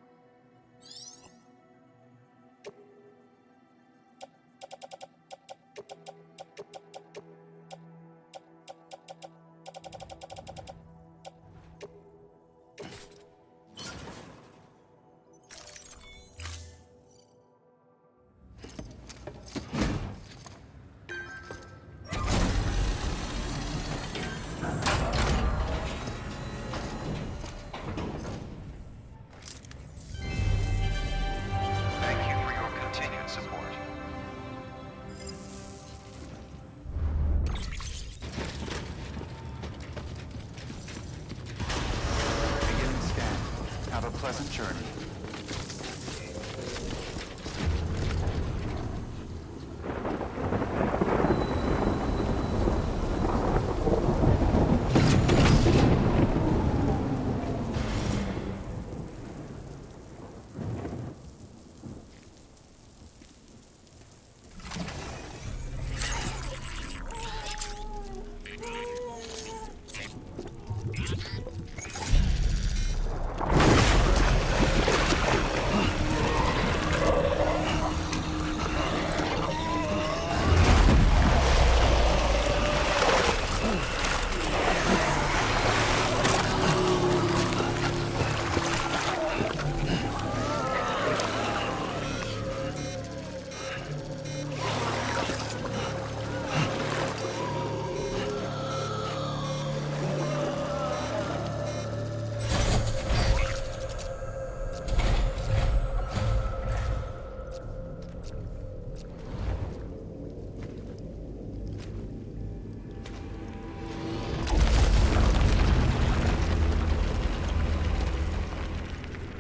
Pleasant journey.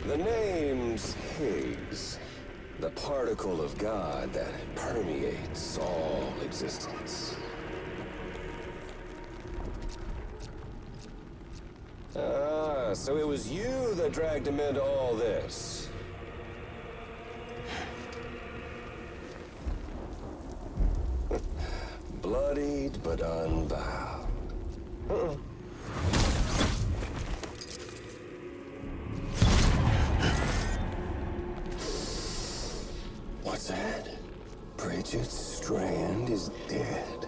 The name's Higgs, the particle of God that permeates all existence. Ah, so it was you that dragged him into all this. Bloodied but unbound. What's that? Bridget Strand is dead.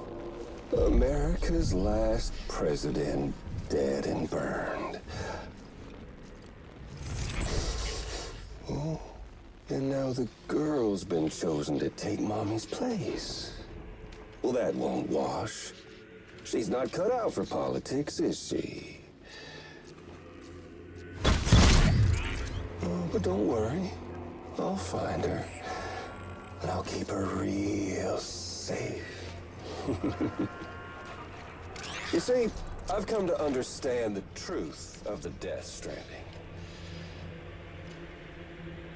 America's last president dead and burned. Oh, and now the girl's been chosen to take Mommy's place. Well, that won't wash. She's not cut out for politics, is she? Oh, but don't worry. I'll find her. And I'll keep her real safe. You see, I've come to understand the truth of the Death Stranding.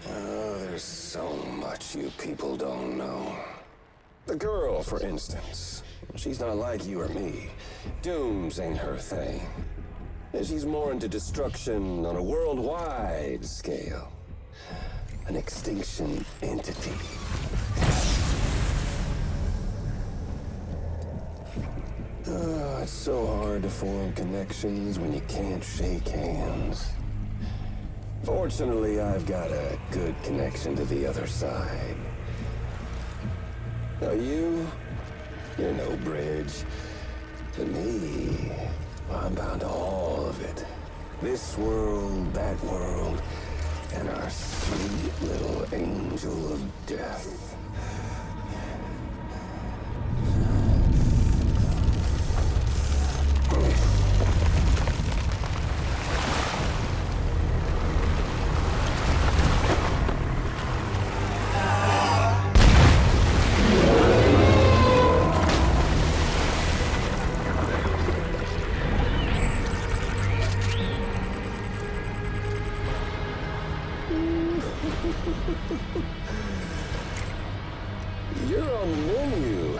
Oh, there's so much you people don't know. The girl, for instance. She's not like you or me. Dooms ain't her thing. And she's more into destruction on a worldwide scale. An extinction entity. Oh, it's so hard to form connections when you can't shake hands. Fortunately, I've got a good connection to the other side. Now you're no bridge. To me, I'm bound to all of it. This world, that world, and our sweet little angel of death. You're on the menu.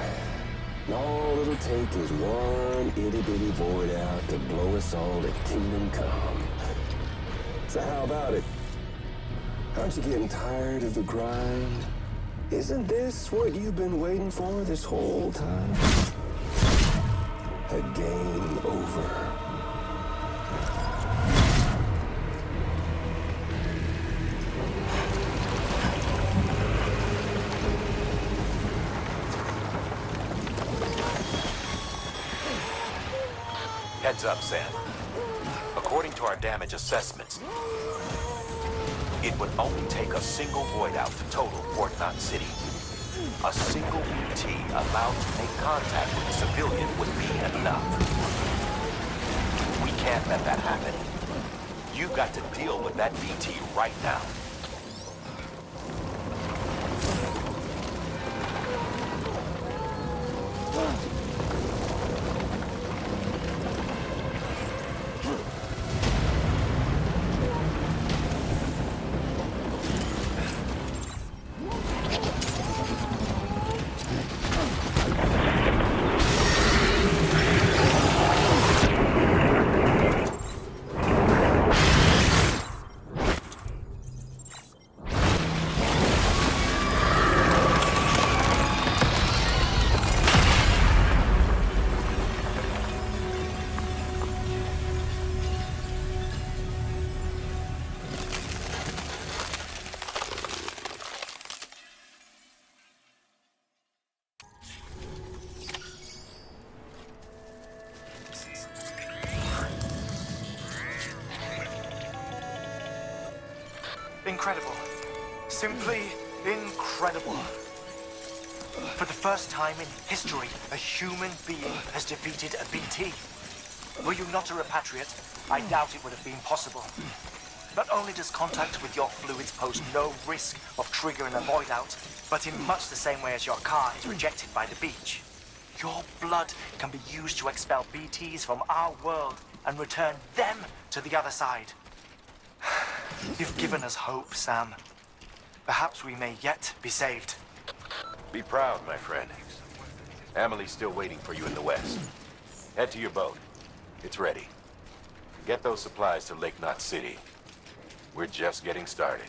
All it'll take is one one itty-bitty void out to blow us all to kingdom come. So how about it? Aren't you getting tired of the grind? Isn't this what you've been waiting for this whole time? A game over. Heads up, Sam. According to our damage assessments, it would only take a single void out to total Port Knot City. A single BT allowed to make contact with a civilian would be enough. We can't let that happen. You've got to deal with that BT right now. Incredible. Simply incredible. For the first time in history, a human being has defeated a BT. Were you not a repatriate, I doubt it would have been possible. Not only does contact with your fluids pose no risk of triggering a void out, but in much the same way as your car is rejected by the beach. Your blood can be used to expel BTs from our world and return them to the other side. You've given us hope, Sam. Perhaps we may yet be saved. Be proud, my friend. Amelie's still waiting for you in the west. Head to your boat. It's ready. Get those supplies to Lake Knot City. We're just getting started.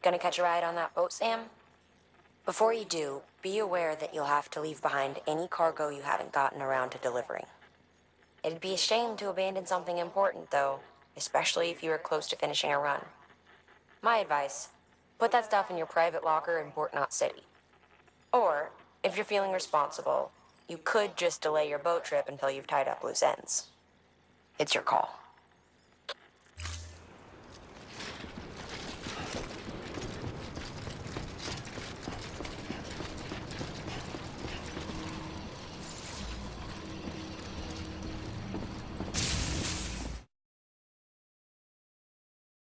Gonna catch a ride on that boat, Sam? Before you do, be aware that you'll have to leave behind any cargo you haven't gotten around to delivering. It'd be a shame to abandon something important, though, especially if you are close to finishing a run. My advice, put that stuff in your private locker in Port Knot City. Or, if you're feeling responsible, you could just delay your boat trip until you've tied up loose ends. It's your call.